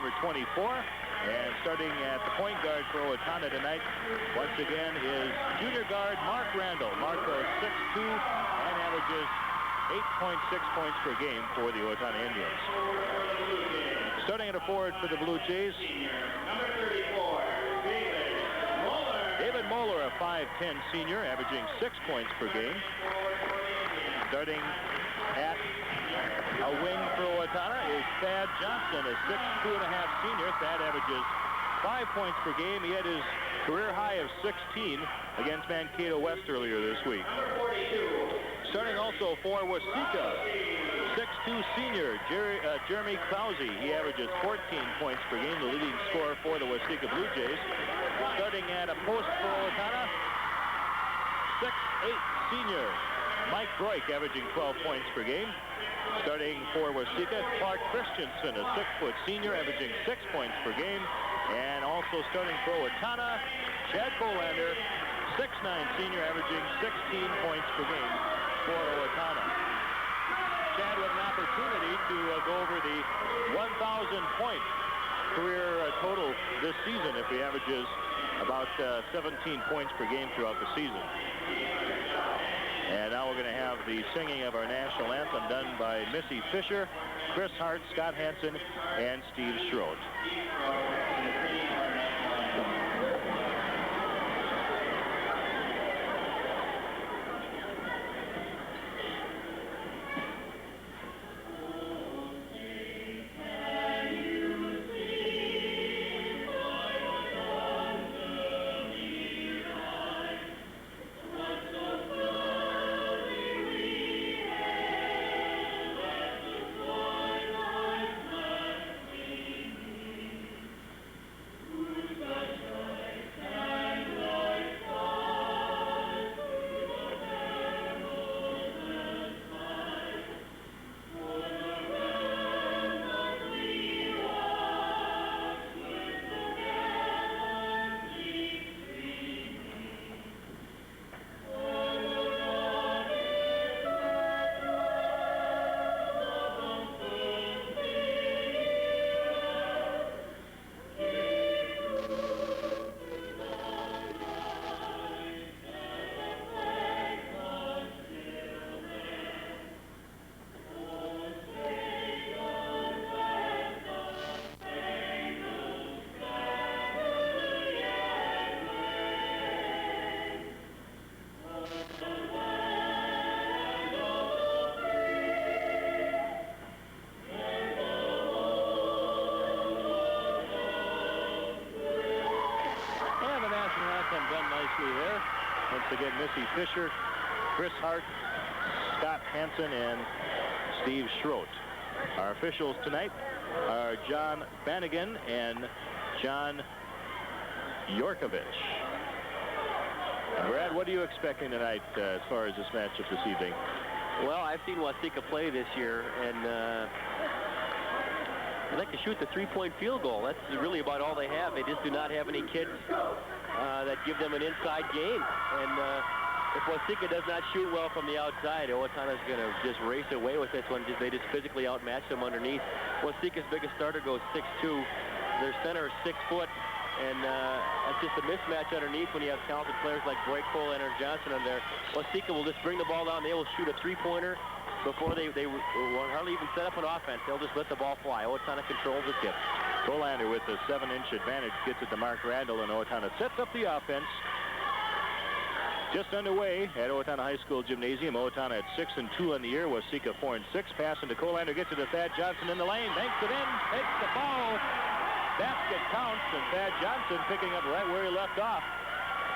number 24. And starting at the point guard for Owatonna tonight, once again, is junior guard Mark Randall. Mark goes 6'2" and averages 8.6 points per game for the Owatonna Indians. Starting at a forward for the Blue Jays, Number 34, David Moeller, a 5'10" senior, averaging 6 points per game. Starting at a wing for Owatonna is Thad Johnson, a 6'2.5" senior. Thad averages 5 points per game. He had his career high of 16 against Mankato West earlier this week. Starting also for Waseca, 6'2" senior Jeremy Krause. He averages 14 points per game, the leading scorer for the Waseca Blue Jays. Starting at a post for Owatonna, 6'8" senior Mike Broik, averaging 12 points per game. Starting for Waseca, Clark Christensen, a 6-foot senior, averaging 6 points per game. And also starting for Owatonna, Chad Colander, 6'9" senior, averaging 16 points per game for Owatonna. Chad with an opportunity to go over the 1,000-point career total this season if he averages about 17 points per game throughout the season. And now we're going to have the singing of our national anthem done by Missy Fisher, Chris Hart, Scott Hansen, and Steve Schroed. Once again, Missy Fisher, Chris Hart, Scott Hansen, and Steve Schroed. Our officials tonight are John Bannigan and John Yorkovich. And Brad, what are you expecting tonight as far as this matchup this evening? Well, I've seen Waseca play this year, and they like to shoot the three-point field goal. That's really about all they have. They just do not have any kids that give them an inside game. And if Waseca does not shoot well from the outside, Owatonna's going to just race away with this one. They just physically outmatch them underneath. Waseca's biggest starter goes 6'2". Their center is 6 foot. And that's just a mismatch underneath when you have talented players like Broik, Colander, and Johnson on there. Waseca will just bring the ball down. They will shoot a three-pointer before they won't hardly even set up an offense. They'll just let the ball fly. Owatonna controls the tip. Colander with a 7-inch advantage gets it to Mark Randall, and Owatonna sets up the offense. Just underway at Owatonna High School Gymnasium. Owatonna at 6-2 on the year. Waseca 4-6. Pass into Colander, gets it to Thad Johnson in the lane. Banks it in, takes the ball. Basket counts, and Thad Johnson picking up right where he left off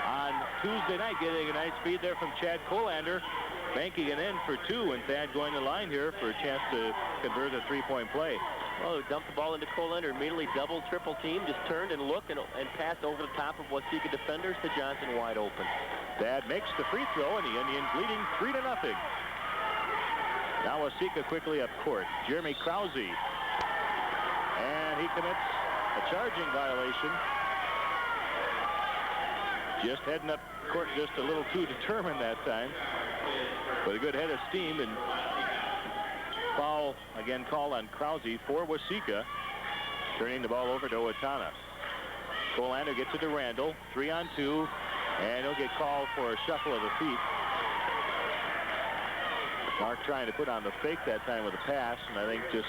on Tuesday night, getting a nice feed there from Chad Colander, banking it in for 2, and Thad going to line here for a chance to convert a three-point play. Well, dumped the ball into Colander, immediately double, triple team, just turned and looked and passed over the top of Waseca defenders to Johnson wide open. Thad makes the free throw, and the Indians leading 3-0. Now Waseca quickly up court. Jeremy Krause, and he commits a charging violation. Just heading up court just a little too determined that time. But a good head of steam, and foul again called on Krause for Waseca. Turning the ball over to Owatonna. Colander gets it to Randall. 3-on-2. And he'll get called for a shuffle of the feet. Mark trying to put on the fake that time with a pass, and I think just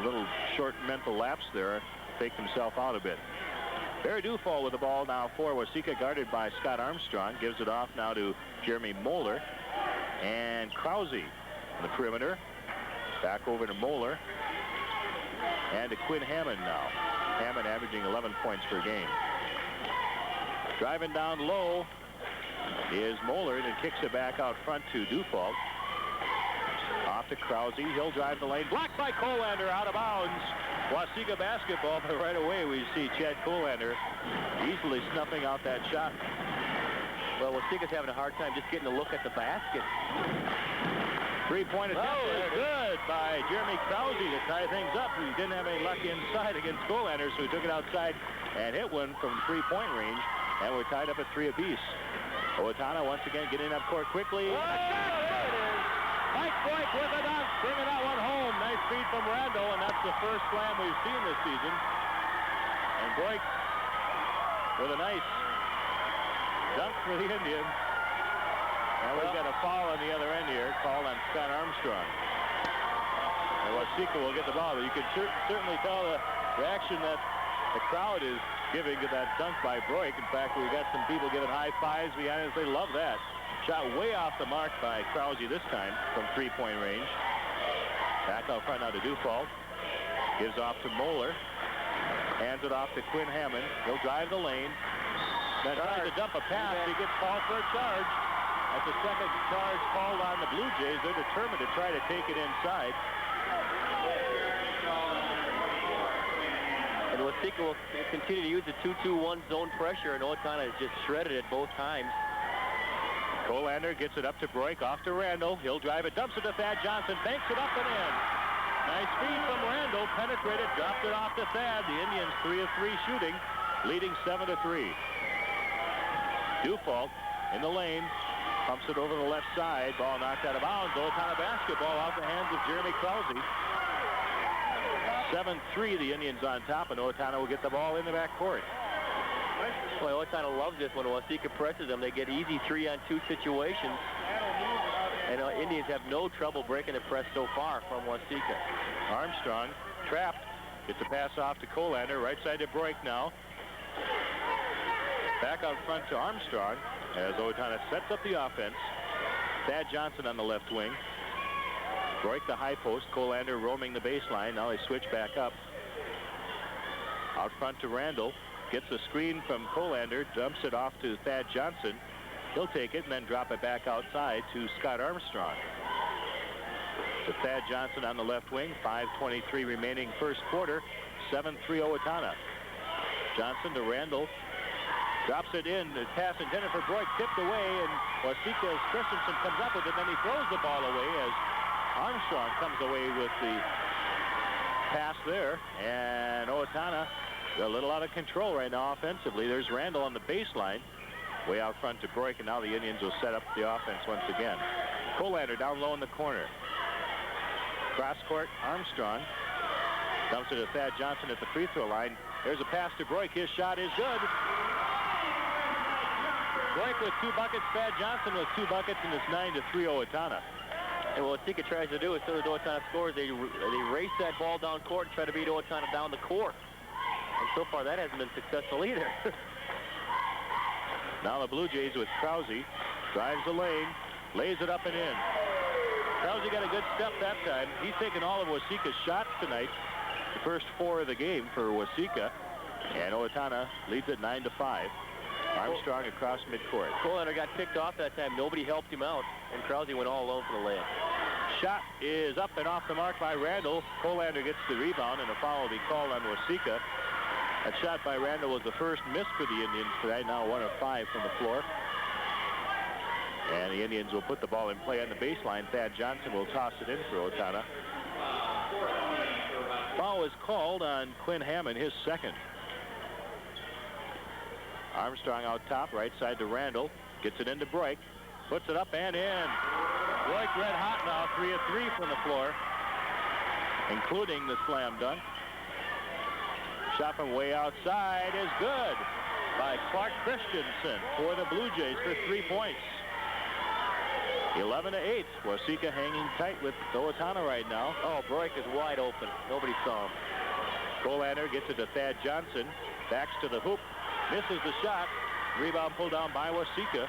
a little short mental lapse there. Faked himself out a bit. Barry Dufall with the ball now for Waseca, guarded by Scott Armstrong. Gives it off now to Jeremy Moeller. And Krause in the perimeter. Back over to Moeller. And to Quinn Hammond now. Hammond averaging 11 points per game. Driving down low is Moeller, and kicks it back out front to Dufall. Off to Krause. He'll drive the lane. Blocked by Colander, out of bounds. Waseca basketball, but right away we see Chad Colander easily snuffing out that shot. Well, Waseca's having a hard time just getting a look at the basket. Three-point attempt good by Jeremy Krause to tie things up. He didn't have any luck inside against Colander, so he took it outside and hit one from three-point range, and we're tied up at 3 apiece. Owatonna once again getting up court quickly. Oh, there it is. Mike Boyk with a dunk, bringing that one home. Nice feed from Randall, and that's the first slam we've seen this season. And Boyk with a nice dunk for the Indians. And we've got a foul on the other end here, called on Scott Armstrong. And Waseca will get the ball, but you can certainly tell the reaction that the crowd is giving to that dunk by Broik. In fact, we've got some people giving high fives behind us. They love that. Shot way off the mark by Krause this time from three-point range. Back out front now to Dufall. Gives off to Moeller. Hands it off to Quinn Hammond. He'll drive the lane. Then tries to dump a pass. He gets called for a charge. That's the second charge called on the Blue Jays. They're determined to try to take it inside. And Waseca will continue to use the 2-2-1 zone pressure, and Owatonna is just shredded it both times. Colander gets it up to Broik, off to Randall. He'll drive it, dumps it to Thad Johnson, banks it up and in. Nice feed from Randall, penetrated, dropped it off to Thad. The Indians 3 of 3 shooting, leading 7-3. Dufall in the lane, pumps it over the left side. Ball knocked out of bounds. Owatonna basketball out the hands of Jeremy Krause. 7-3, the Indians on top, and Owatonna will get the ball in the backcourt. Boy, Owatonna loves this when Waseca presses them. They get easy 3-on-2 situations. And Indians have no trouble breaking the press so far from Waseca. Armstrong trapped. Gets a pass off to Colander. Right side to Broik now. Back out front to Armstrong as Owatonna sets up the offense. Thad Johnson on the left wing. Broik the high post. Colander roaming the baseline. Now they switch back up. Out front to Randall. Gets a screen from Colander, dumps it off to Thad Johnson. He'll take it and then drop it back outside to Scott Armstrong. To Thad Johnson on the left wing. 5:23 remaining first quarter. 7-3 Owatonna. Johnson to Randall. Drops it in. The pass intended for Broik, tipped away, and Waseca's Christensen comes up with it. Then he throws the ball away as Armstrong comes away with the pass there. And Owatonna a little out of control right now offensively. There's Randall on the baseline, way out front to Broik, and now the Indians will set up the offense once again. Colander down low in the corner. Cross court, Armstrong dumps it to Thad Johnson at the free throw line. There's a pass to Broik. His shot is good. Broik with 2 buckets, Thad Johnson with 2 buckets, and it's 9-3 Owatonna. And what Waseca tries to do as soon as Owatonna scores, they race that ball down court and try to beat Owatonna down the court. And so far, that hasn't been successful either. Now the Blue Jays with Krause. Drives the lane, lays it up and in. Krause got a good step that time. He's taken all of Waseca's shots tonight. The first 4 of the game for Waseca. And Owatonna leads at 9-5. Armstrong across midcourt. Colander got picked off that time. Nobody helped him out. And Krause went all alone for the layup. Shot is up and off the mark by Randall. Colander gets the rebound, and a foul will be called on Waseca. That shot by Randall was the first miss for the Indians today. Now 1 of 5 from the floor. And the Indians will put the ball in play on the baseline. Thad Johnson will toss it in for Owatonna. Foul is called on Quinn Hammond, his second. Armstrong out top, right side to Randall. Gets it into Broik. Puts it up and in. Broik red hot now, 3 of 3 from the floor, including the slam dunk. Shot from way outside is good by Clark Christensen for the Blue Jays for 3 points. 11-8. Waseca hanging tight with Owatonna right now. Oh, Broik is wide open. Nobody saw him. Colander gets it to Thad Johnson. Backs to the hoop. Misses the shot. Rebound pulled down by Waseca.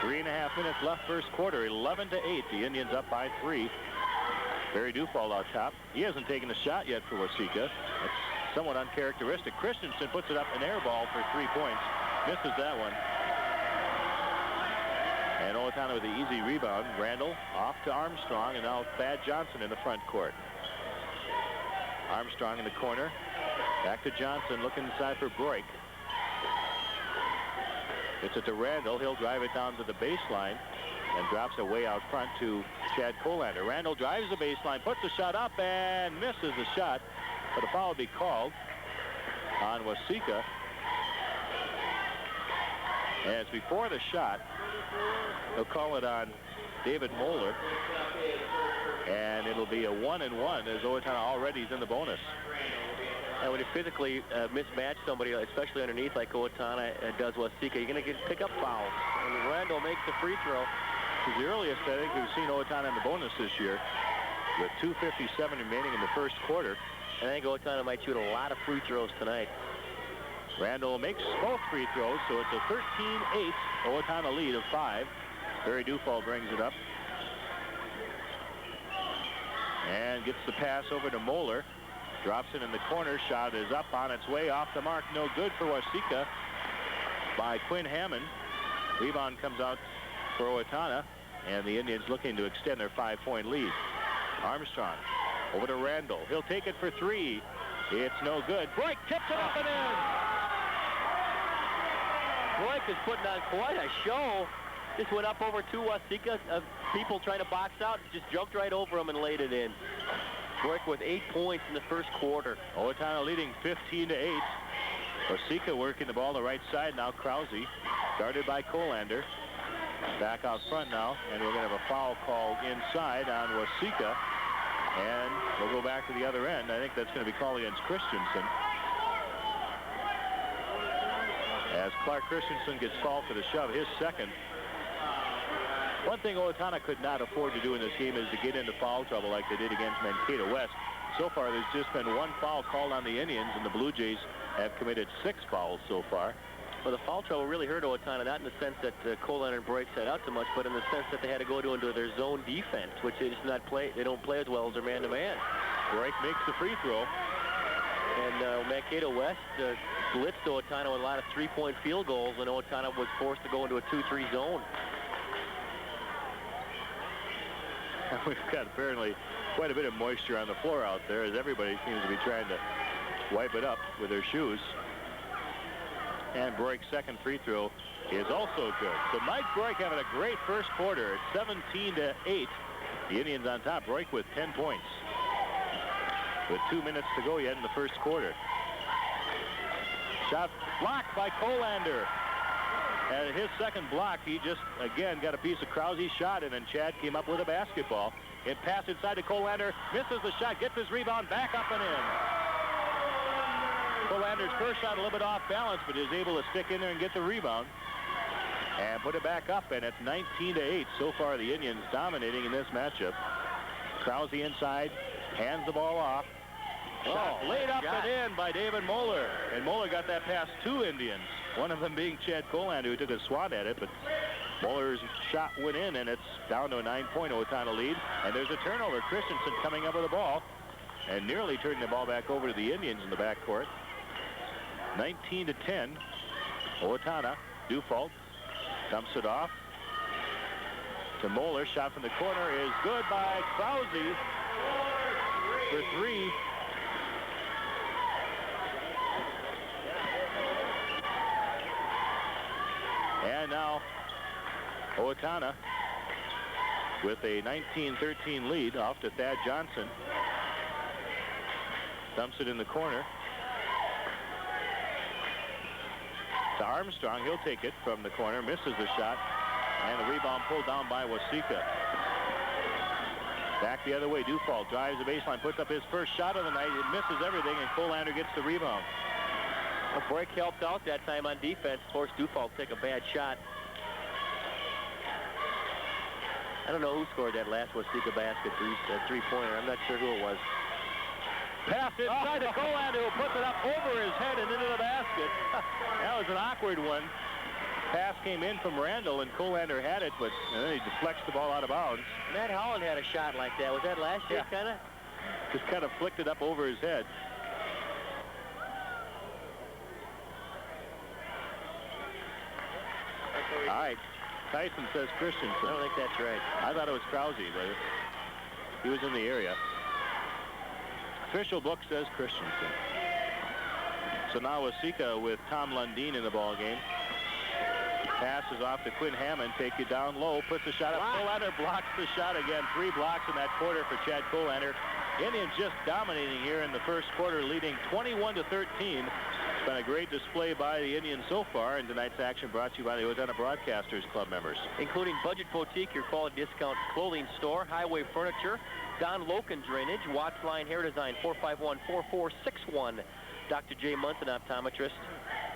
3.5 minutes left first quarter. 11-8. The Indians up by 3. Barry Dufald out top. He hasn't taken a shot yet for Waseca. That's somewhat uncharacteristic. Christensen puts it up an air ball for 3 points. Misses that one. And Owatonna with the easy rebound. Randall off to Armstrong, and now Thad Johnson in the front court. Armstrong in the corner. Back to Johnson, looking inside for Broik. Gets it to Randall. He'll drive it down to the baseline and drops it way out front to Chad Colander. Randall drives the baseline, puts the shot up, and misses the shot. But a foul will be called on Waseca. As before the shot, they'll call it on David Moeller. And it'll be a 1-and-1 as Owatonna already is in the bonus. And when you physically mismatch somebody, especially underneath like Owatonna does Waseca, you're going to pick up fouls. And Randall makes the free throw. It's the earliest I think we've seen Owatonna in the bonus this year, with 2:57 remaining in the first quarter. I think Owatonna might shoot a lot of free throws tonight. Randall makes both free throws, so it's a 13-8 Owatonna lead of 5. Barry Dufald brings it up. And gets the pass over to Moeller. Drops it in the corner. Shot is up on its way. Off the mark. No good for Waseca by Quinn Hammond. Rebound comes out for Owatonna. And the Indians looking to extend their 5-point lead. Armstrong over to Randall. He'll take it for 3. It's no good. Broik tips it up and in. Broik is putting on quite a show. Just went up over to Waseca. People trying to box out, just jumped right over him and laid it in. Broik with 8 points in the first quarter. Owatonna leading 15-8. Waseca working the ball the right side now. Krause guarded by Colander. Back out front now, and we're going to have a foul called inside on Waseca. And we'll go back to the other end. I think that's going to be called against Christensen. As Clark Christensen gets fouled for the shove, his second. One thing Owatonna could not afford to do in this game is to get into foul trouble like they did against Mankato West. So far, there's just been 1 foul called on the Indians, and the Blue Jays have committed 6 fouls so far. Well, the foul trouble really hurt Owatonna, not in the sense that Colander and Broik set out too much, but in the sense that they had to go into their zone defense, which they just not play. They don't play as well as their man-to-man. Broik makes the free throw. And Mankato West blitzed Owatonna with a lot of 3-point field goals, and Owatonna was forced to go into a 2-3 zone. We've got apparently quite a bit of moisture on the floor out there, as everybody seems to be trying to wipe it up with their shoes. And Broik's second free throw is also good. So Mike Broik having a great first quarter. It's 17-8. The Indians on top. Broik with 10 points. With 2 minutes to go yet in the first quarter. Shot blocked by Colander. And his second block, he just, again, got a piece of Krause's shot, and then Chad came up with a basketball. It passed inside to Colander, misses the shot, gets his rebound, back up and in. Colander's first shot a little bit off balance, but is able to stick in there and get the rebound. And put it back up, and it's 19-8. So far, the Indians dominating in this matchup. Krause inside, hands the ball off. Shot laid up and in by David Moeller. And Moeller got that past 2 Indians. One of them being Chad Colander, who took a swat at it, but Moeller's shot went in, and it's down to a 9-point Owatonna lead. And there's a turnover. Christensen coming up with the ball and nearly turning the ball back over to the Indians in the backcourt. 19-10. Owatonna. Dufald dumps it off to Moeller. Shot from the corner is good by Krause for 3. And now Owatonna with a 19-13 lead off to Thad Johnson. Dumps it in the corner to Armstrong. He'll take it from the corner, misses the shot, and the rebound pulled down by Waseca. Back the other way, Dufault drives the baseline, puts up his first shot of the night. It misses everything, and Colander gets the rebound. A break helped out that time on defense. Forced Dufault to take a bad shot. I don't know who scored that last Waseca basket, three-pointer. I'm not sure who it was. Pass inside to Colander, who puts it up over his head and into the basket. That was an awkward one. Pass came in from Randall, and Colander had it, but then he deflects the ball out of bounds. Matt Holland had a shot like that. Was that last year, kind of? Just kind of flicked it up over his head. All right. Tyson says Christensen. I don't think that's right. I thought it was Krause, but he was in the area. Official book says Christensen. So now Waseca with Tom Lundeen in the ball game. Passes off to Quinn Hammond. Take you down low. Puts a shot up. Colander blocks the shot again. 3 blocks in that quarter for Chad Colander. Indians just dominating here in the first quarter, leading 21-13. It's been a great display by the Indians so far, and tonight's action brought to you by the Owatonna Broadcasters Club members. Including Budget Boutique, your quality discount clothing store, Highway Furniture, Don Loken Drainage, Watts Line Hair Design, 451-4461. Dr. J. Munson, optometrist.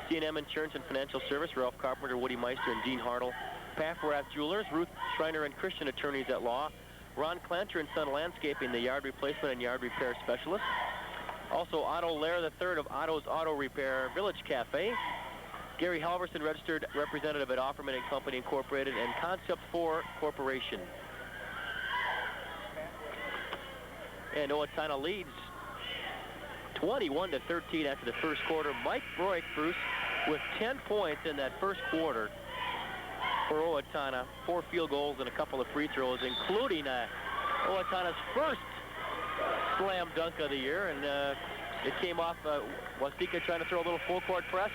C&M Insurance and Financial Service, Ralph Carpenter, Woody Meister, and Dean Hartle. Paffrath Jewelers, Ruth Schreiner and Christian Attorneys at Law. Ron Clanter and Son Landscaping, the yard replacement and yard repair specialist. Also, Otto Lair III of Otto's Auto Repair Village Cafe. Gary Halverson, registered representative at Offerman and Company Incorporated, and Concept 4 Corporation. And Owatonna leads 21-13 after the first quarter. Mike Broik, Bruce, with 10 points in that first quarter for Owatonna. 4 field goals and a couple of free throws, including Owatonna's first slam dunk of the year. And it came off Waseca trying to throw a little full court press.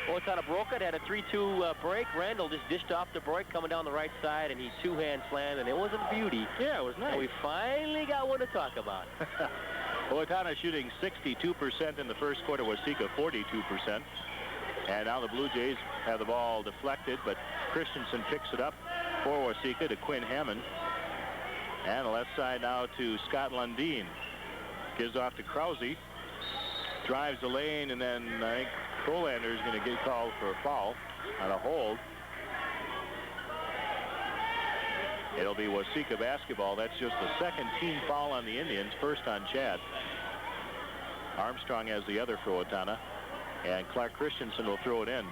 Owatonna broke it, had a 3-2 break. Randall just dished off the break coming down the right side, and he two-hand slammed, and it was a beauty. Yeah, it was nice. And we finally got one to talk about. Owatonna shooting 62% in the first quarter, Waseca 42%. And now the Blue Jays have the ball deflected, but Christensen picks it up for Waseca to Quinn Hammond. And the left side now to Scott Lundeen. Gives off to Krause. Drives the lane, and then I think Colander is going to get called for a foul on a hold. It'll be Waseca basketball. That's just the second team foul on the Indians, first on Chad. Armstrong has the other for Owatonna, and Clark Christensen will throw it in.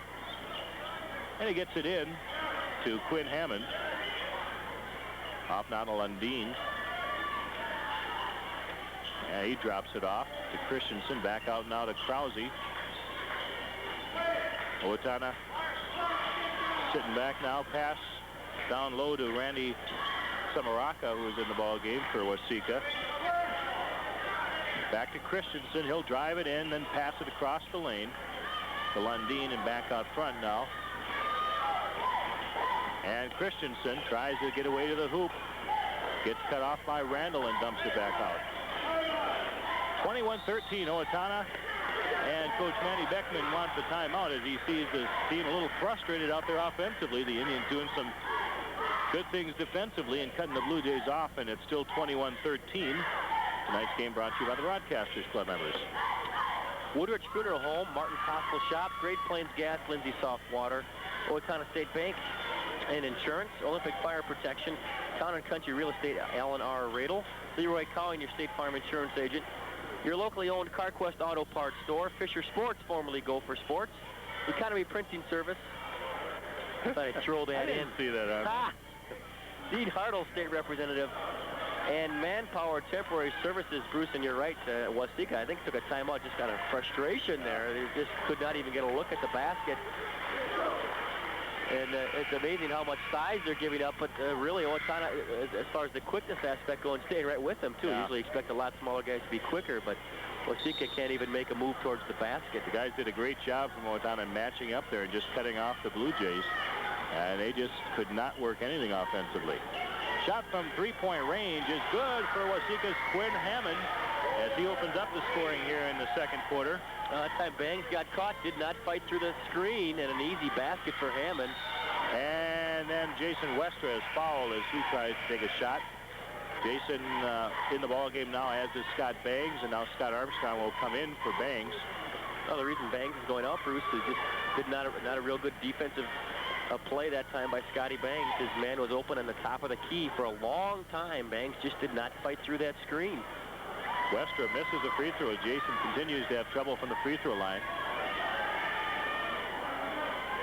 And he gets it in to Quinn Hammond. Off now to Lundeen. And he drops it off to Christensen. Back out now to Krause. Owatonna sitting back now. Pass down low to Randy Samaraka, who is in the ball game for Waseca. Back to Christensen. He'll drive it in, then pass it across the lane to Lundeen, and back out front now. And Christensen tries to get away to the hoop. Gets cut off by Randall and dumps it back out. 21-13 Owatonna. And Coach Manny Beckman wants a timeout as he sees the team a little frustrated out there offensively. The Indians doing some good things defensively and cutting the Blue Jays off, and it's still 21-13. Tonight's game brought to you by the Broadcasters Club members. Woodridge Funeral Home, Martin Costal Shop, Great Plains Gas, Lindsay Soft Water, Owatonna State Bank and Insurance, Olympic Fire Protection, Town & Country Real Estate, Alan R. Radel, Leroy Cowing, your State Farm Insurance agent, your locally owned CarQuest Auto Parts store, Fisher Sports, formerly Gopher Sports, Economy Printing Service. I thought I'd throw that in. I didn't see that. Dean Hartle, State Representative, and Manpower Temporary Services. Bruce, and you're right, Waseca, I think, took a timeout just out of frustration there. They just could not even get a look at the basket. And it's amazing how much size they're giving up, but really, Owatonna, as far as the quickness aspect going, staying right with them, too. Yeah. Usually expect a lot smaller guys to be quicker, but Waseca can't even make a move towards the basket. The guys did a great job from Owatonna matching up there and just cutting off the Blue Jays. And they just could not work anything offensively. Shot from three-point range is good for Waseca's Quinn Hammond as he opens up the scoring here in the second quarter. That time Bangs got caught, did not fight through the screen, and an easy basket for Hammond. And then Jason Westra is fouled as he tries to take a shot. Jason in the ball game now, as is Scott Bangs, and now Scott Armstrong will come in for Bangs. Well, the reason Bangs is going out, Bruce, is just not a real good defensive play that time by Scotty Bangs. His man was open on the top of the key for a long time. Bangs just did not fight through that screen. Westra misses a free throw. Jason continues to have trouble from the free throw line.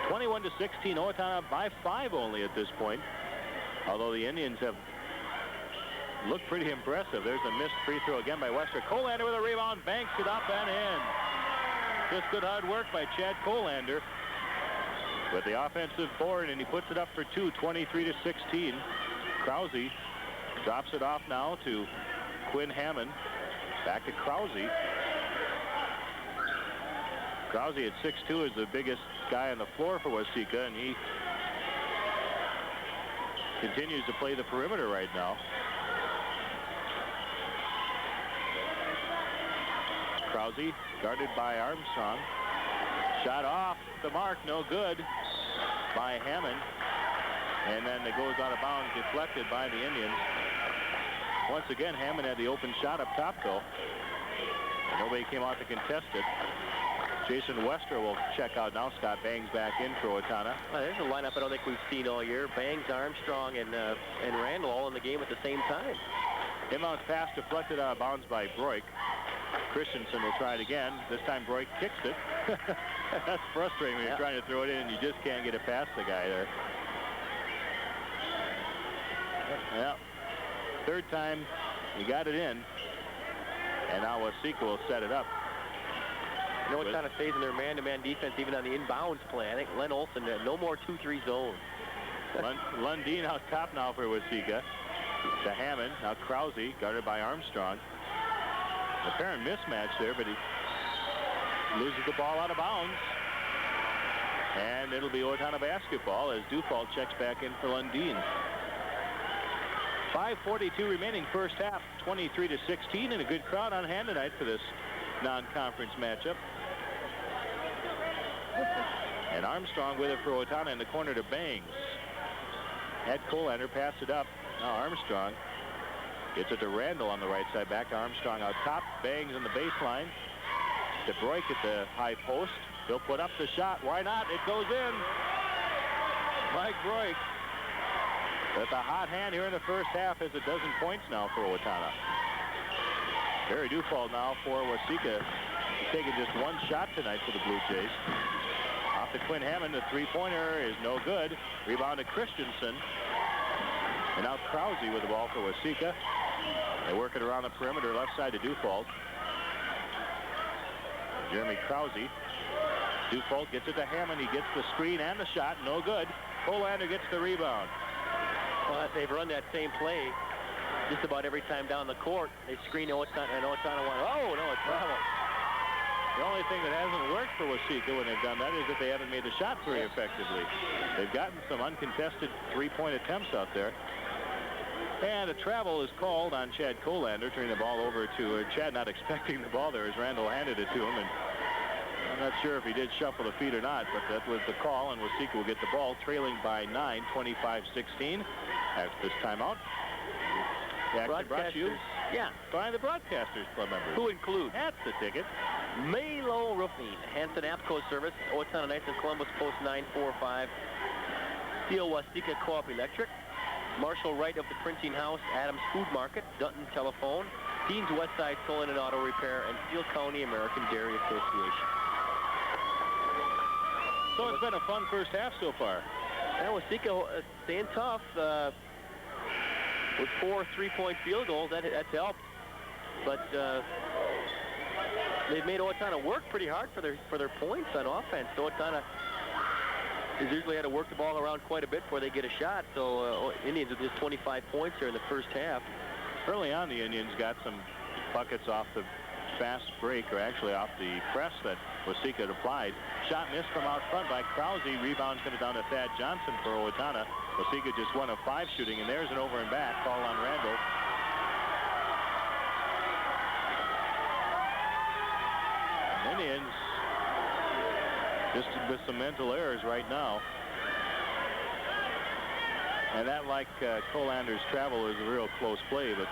21-16, Owatonna by 5 only at this point. Although the Indians have looked pretty impressive. There's a missed free throw again by Westra. Colander with a rebound, banks it up and in. Just good hard work by Chad Colander with the offensive board, and he puts it up for 2, 23-16. Krause drops it off now to Quinn Hammond. Back to Krause. Krause at 6'2" is the biggest guy on the floor for Waseca, and he continues to play the perimeter right now. Krause guarded by Armstrong. Shot off the mark, no good by Hammond. And then it goes out of bounds, deflected by the Indians. Once again, Hammond had the open shot up top, though. Nobody came out to contest it. Jason Westra will check out now. Scott Bangs back in for Owatonna. There's a lineup I don't think we've seen all year. Bangs, Armstrong, and Randall all in the game at the same time. Inbounds pass deflected out of bounds by Broik. Christensen will try it again. This time Broik kicks it. That's frustrating when you're trying to throw it in and you just can't get it past the guy there. Yeah. Third time he got it in. And now Waseca will set it up. You know what kind of stays in their man-to-man defense even on the inbounds play? I think Len Olson, no more 2-3 zone. Lundeen out top now for Waseca. To Hammond. Now Krause guarded by Armstrong. Apparent mismatch there, but he loses the ball out of bounds. And it'll be Owatonna basketball as Dufault checks back in for Lundeen. 5:42 remaining first half, 23-16, and a good crowd on hand tonight for this non-conference matchup. And Armstrong with it for Owatonna in the corner to Bangs. Had Colander pass it up. Now Armstrong gets it to Randall on the right side. Back to Armstrong out top. Bangs on the baseline. To Broik at the high post. He'll put up the shot. Why not? It goes in. Mike Broik with a hot hand here in the first half, has a dozen points now for Owatonna. Barry Dufault now for Waseca. He's taking just one shot tonight for the Blue Jays. Off to Quinn Hammond. The three-pointer is no good. Rebound to Christensen. And now Krause with the ball for Waseca. They work it around the perimeter, left side to Dufault. Jeremy Krause. Dufault gets it to Hammond. He gets the screen and the shot. No good. Colander gets the rebound. Well, they've run that same play just about every time down the court. They screen Owatonna, and Owatonna went, oh, no, it's trouble. The only thing that hasn't worked for Waseca when they've done that is that they haven't made the shot very effectively. They've gotten some uncontested three-point attempts out there. And a travel is called on Chad Colander, turning the ball over to Chad, not expecting the ball there as Randall handed it to him. And I'm not sure if he did shuffle the feet or not, but that was the call, and Waseca will get the ball, trailing by 9, 25-16 after this timeout. The action brought to you by the Broadcasters Club members. Who include? That's the ticket. Malo Roofing, Hanson Apco Service, Owatonna Knights of Columbus, Post 945. Steel Waseca Co-op Electric. Marshall Wright of the Printing House, Adams Food Market, Dutton Telephone, Dean's Westside Solon and Auto Repair, and Steel County American Dairy Association. So it's been a fun first half so far. And Waseca staying tough with 4 3-point field goals. That's helped. But they've made Owatonna work pretty hard for their points on offense. Owatonna has usually had to work the ball around quite a bit before they get a shot. So Indians with just 25 points here in the first half. Early on, the Indians got some buckets off the fast break, or actually off the press that Waseca had applied. Shot missed from out front by Krause. Rebound coming down to Thad Johnson for Owatonna. Waseca just 1 of 5 shooting, and there's an over and back call on Randall. Indians just with some mental errors right now. And that, like Colander's travel, is a real close play, but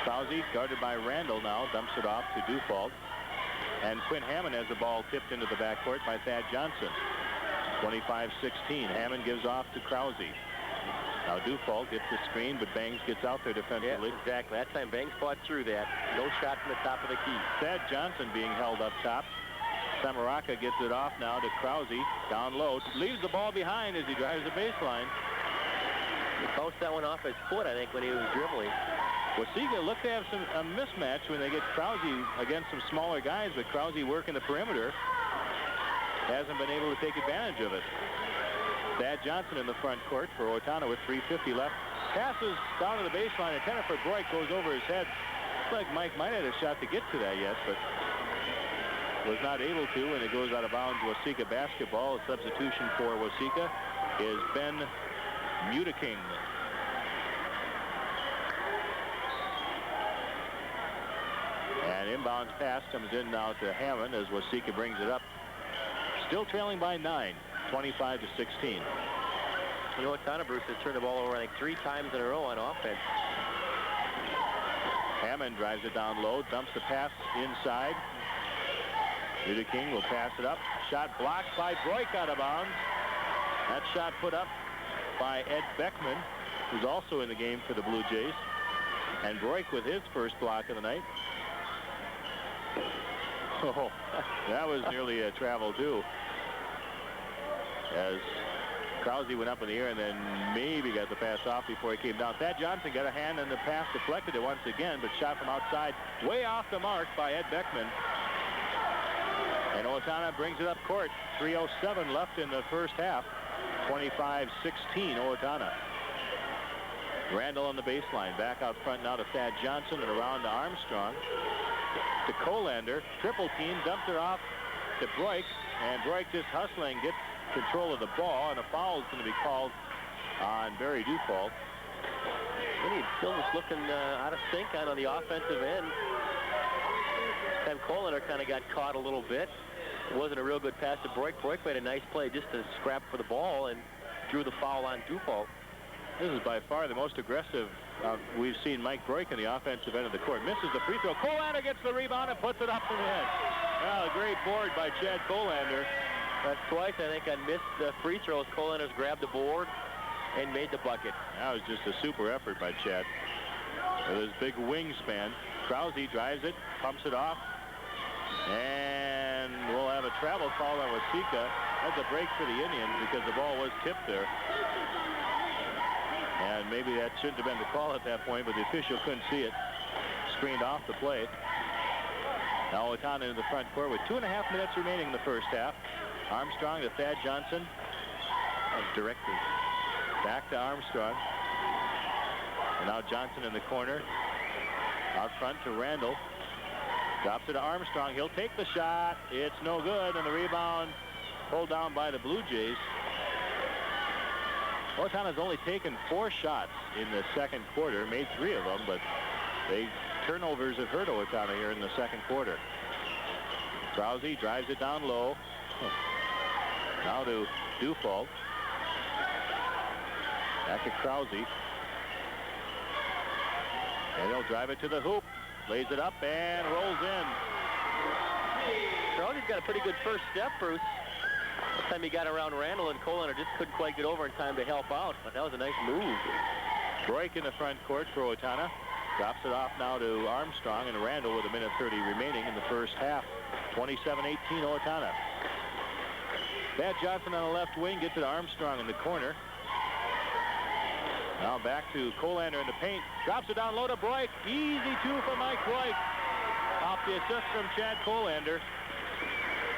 Krause, guarded by Randall now, dumps it off to Dufault. And Quinn Hammond has the ball tipped into the backcourt by Thad Johnson. 25-16. Hammond gives off to Krause. Now Dufault gets the screen, but Bangs gets out there defensively. Yeah, exactly. That time Bangs fought through that. No shot from the top of the key. Thad Johnson being held up top. Samaraka gets it off now to Krause. Down low. Leaves the ball behind as he drives the baseline. He bounced that one off his foot, I think, when he was dribbling. Waseca looked to have a mismatch when they get Krause against some smaller guys, but Krause working the perimeter hasn't been able to take advantage of it. Thad Johnson in the front court for Owatonna with 3:50 left. Passes down to the baseline. Intended for Broik, goes over his head. Looks like Mike might have had a shot to get to that yet, but was not able to, and it goes out of bounds. Waseca basketball. A substitution for Waseca is Ben Muteking. And inbounds pass comes in now to Hammond as Waseca brings it up. Still trailing by 9, 25-16. You know what, Owatonna, Bruce, has turned the ball over, I think, 3 times in a row on offense. Hammond drives it down low, dumps the pass inside. Muteking will pass it up. Shot blocked by Broik out of bounds. That shot put up by Ed Beckman, who's also in the game for the Blue Jays. And Broik with his first block of the night. Oh, that was nearly a travel, too. As Krause went up in the air and then maybe got the pass off before he came down. Thad Johnson got a hand and the pass deflected it once again, but shot from outside, way off the mark by Ed Beckman. And Owatonna brings it up court. 3:07 left in the first half. 25-16 Owatonna. Randall on the baseline. Back out front now to Thad Johnson and around to Armstrong. To Colander. Triple team. Dumped her off to Broik. And Broik just hustling, gets control of the ball. And a foul is going to be called on Barry Dufault. He's still just looking out of sync on the offensive end. And Colander kind of got caught a little bit. It wasn't a real good pass to Broik. Broik made a nice play just to scrap for the ball and drew the foul on Dufault. This is by far the most aggressive we've seen Mike Broik in the offensive end of the court. Misses the free throw. Colander gets the rebound and puts it up and in. Well, a great board by Chad Colander. That's twice, I think, on missed free throws. Colander's grabbed the board and made the bucket. That was just a super effort by Chad. With his big wingspan. Krause drives it, pumps it off. And we'll have a travel call on Waseca. That's a break for the Indians because the ball was tipped there. And maybe that shouldn't have been the call at that point, but the official couldn't see it. Screened off the play. Now Owatonna in the front court with 2.5 minutes remaining in the first half. Armstrong to Thad Johnson. That's directly. Back to Armstrong. And now Johnson in the corner. Out front to Randall. Drops it to Armstrong. He'll take the shot. It's no good. And the rebound pulled down by the Blue Jays. Owatonna's only taken 4 shots in the second quarter. Made 3 of them, but turnovers have hurt Owatonna here in the second quarter. Krause drives it down low. Now to Dufault. Back to Krause. And he'll drive it to the hoop. Lays it up and rolls in. Krause's got a pretty good first step, Bruce. Last time he got around Randall, and Colander just couldn't quite get over in time to help out, but that was a nice move. Broik in the front court for Owatonna. Drops it off now to Armstrong, and Randall with 1:30 remaining in the first half. 27-18 Owatonna. Thad Johnson on the left wing gets it to Armstrong in the corner. Now back to Colander in the paint. Drops it down low to Broik. Easy 2 for Mike Broik. Off the assist from Chad Colander.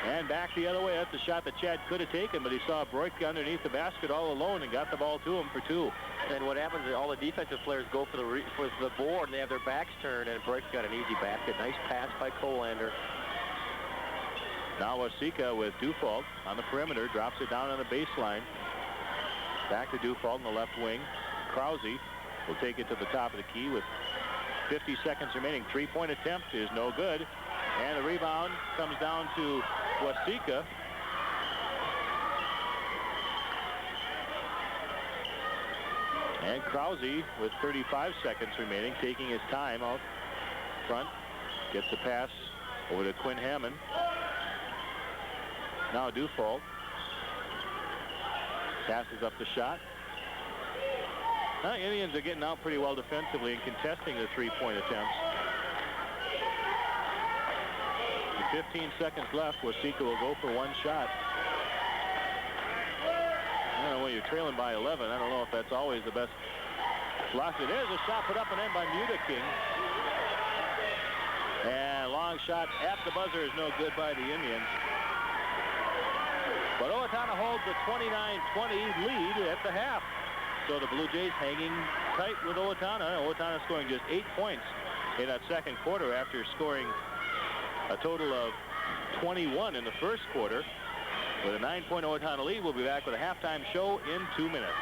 And back the other way. That's a shot that Chad could have taken, but he saw Broik underneath the basket all alone and got the ball to him for 2. And what happens is all the defensive players go for the board, and they have their backs turned, and Broik's got an easy basket. Nice pass by Colander. Now Waseca with Dufault on the perimeter. Drops it down on the baseline. Back to Dufault in the left wing. Krause will take it to the top of the key with 50 seconds remaining. 3-point attempt is no good. And the rebound comes down to Waseca. And Krause with 35 seconds remaining, taking his time out front. Gets the pass over to Quinn Hammond. Now Dufault. Passes up the shot. Now the Indians are getting out pretty well defensively and contesting the three-point attempts. With 15 seconds left, Waseca will go for one shot. I don't know, when you're trailing by 11, I don't know if that's always the best philosophy. There's a shot put up and in by Mudeking. And long shot at the buzzer is no good by the Indians. But Owatonna holds a 29-20 lead at the half. So the Blue Jays hanging tight with Owatonna. Owatonna scoring just 8 points in that second quarter after scoring a total of 21 in the first quarter. With a 9-point Owatonna lead, we'll be back with a halftime show in 2 minutes.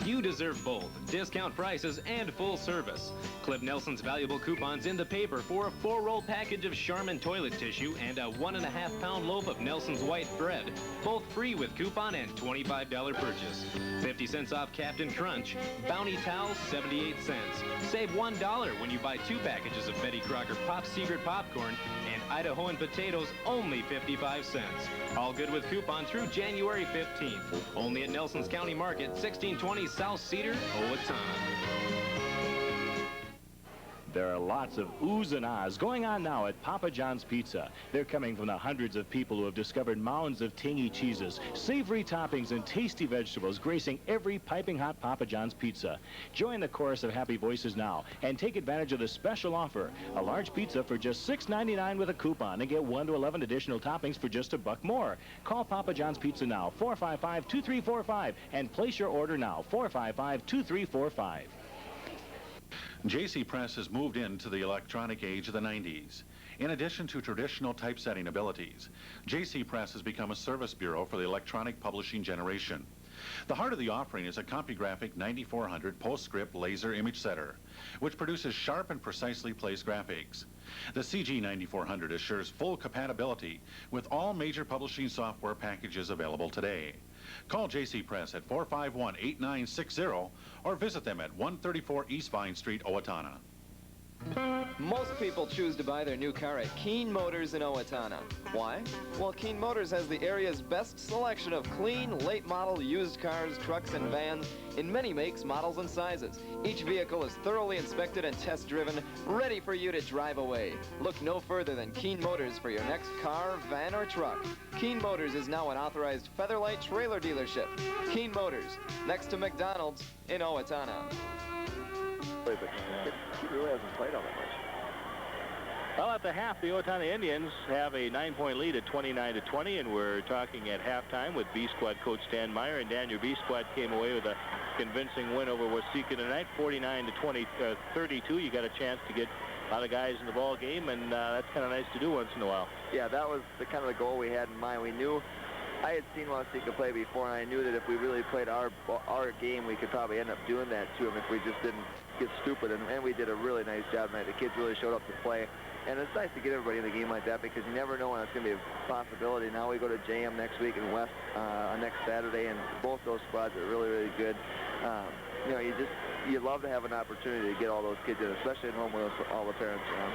You deserve both discount prices and full service. Clip Nelson's valuable coupons in the paper for a 4-roll package of Charmin toilet tissue and a 1.5-pound loaf of Nelson's white bread. Both free with coupon and $25 purchase. 50 cents off Captain Crunch. Bounty towels, 78 cents. Save $1 when you buy 2 packages of Betty Crocker Pop Secret popcorn, and Idahoan potatoes, only 55 cents. All good with coupon through January 15th. Only at Nelson's County Market, 1620 South Cedar, Owatonna. There are lots of oohs and ahs going on now at Papa John's Pizza. They're coming from the hundreds of people who have discovered mounds of tangy cheeses, savory toppings, and tasty vegetables gracing every piping hot Papa John's Pizza. Join the chorus of happy voices now and take advantage of the special offer. A large pizza for just $6.99 with a coupon, and get 1 to 11 additional toppings for just $1 more. Call Papa John's Pizza now, 455-2345, and place your order now, 455-2345. J.C. Press has moved into the electronic age of the 90s. In addition to traditional typesetting abilities, J.C. Press has become a service bureau for the electronic publishing generation. The heart of the offering is a CompuGraphic 9400 PostScript laser image setter, which produces sharp and precisely placed graphics. The CG 9400 assures full compatibility with all major publishing software packages available today. Call J.C. Press at 451-8960 or visit them at 134 East Vine Street, Owatonna. Most people choose to buy their new car at Keene Motors in Owatonna. Why? Well, Keene Motors has the area's best selection of clean, late-model used cars, trucks, and vans in many makes, models, and sizes. Each vehicle is thoroughly inspected and test-driven, ready for you to drive away. Look no further than Keene Motors for your next car, van, or truck. Keene Motors is now an authorized Featherlight trailer dealership. Keene Motors, next to McDonald's in Owatonna. But he really hasn't played all that much. Well, at the half, the Owatonna Indians have a 9-point lead at 29-20, and we're talking at halftime with B Squad coach Stan Meyer. And Dan, your B Squad came away with a convincing win over Waseca tonight, 49-32. You got a chance to get a lot of guys in the ball game, and that's kind of nice to do once in a while. Yeah, that was the kind of the goal we had in mind. We knew I had seen Waseca play before, and I knew that if we really played our game, we could probably end up doing that to them if we just didn't get stupid. And we did a really nice job tonight. The kids really showed up to play. And it's nice to get everybody in the game like that because you never know when it's going to be a possibility. Now we go to JM next week and West next Saturday, and both those squads are really, really good. You know, you love to have an opportunity to get all those kids in, especially at home with all the parents around.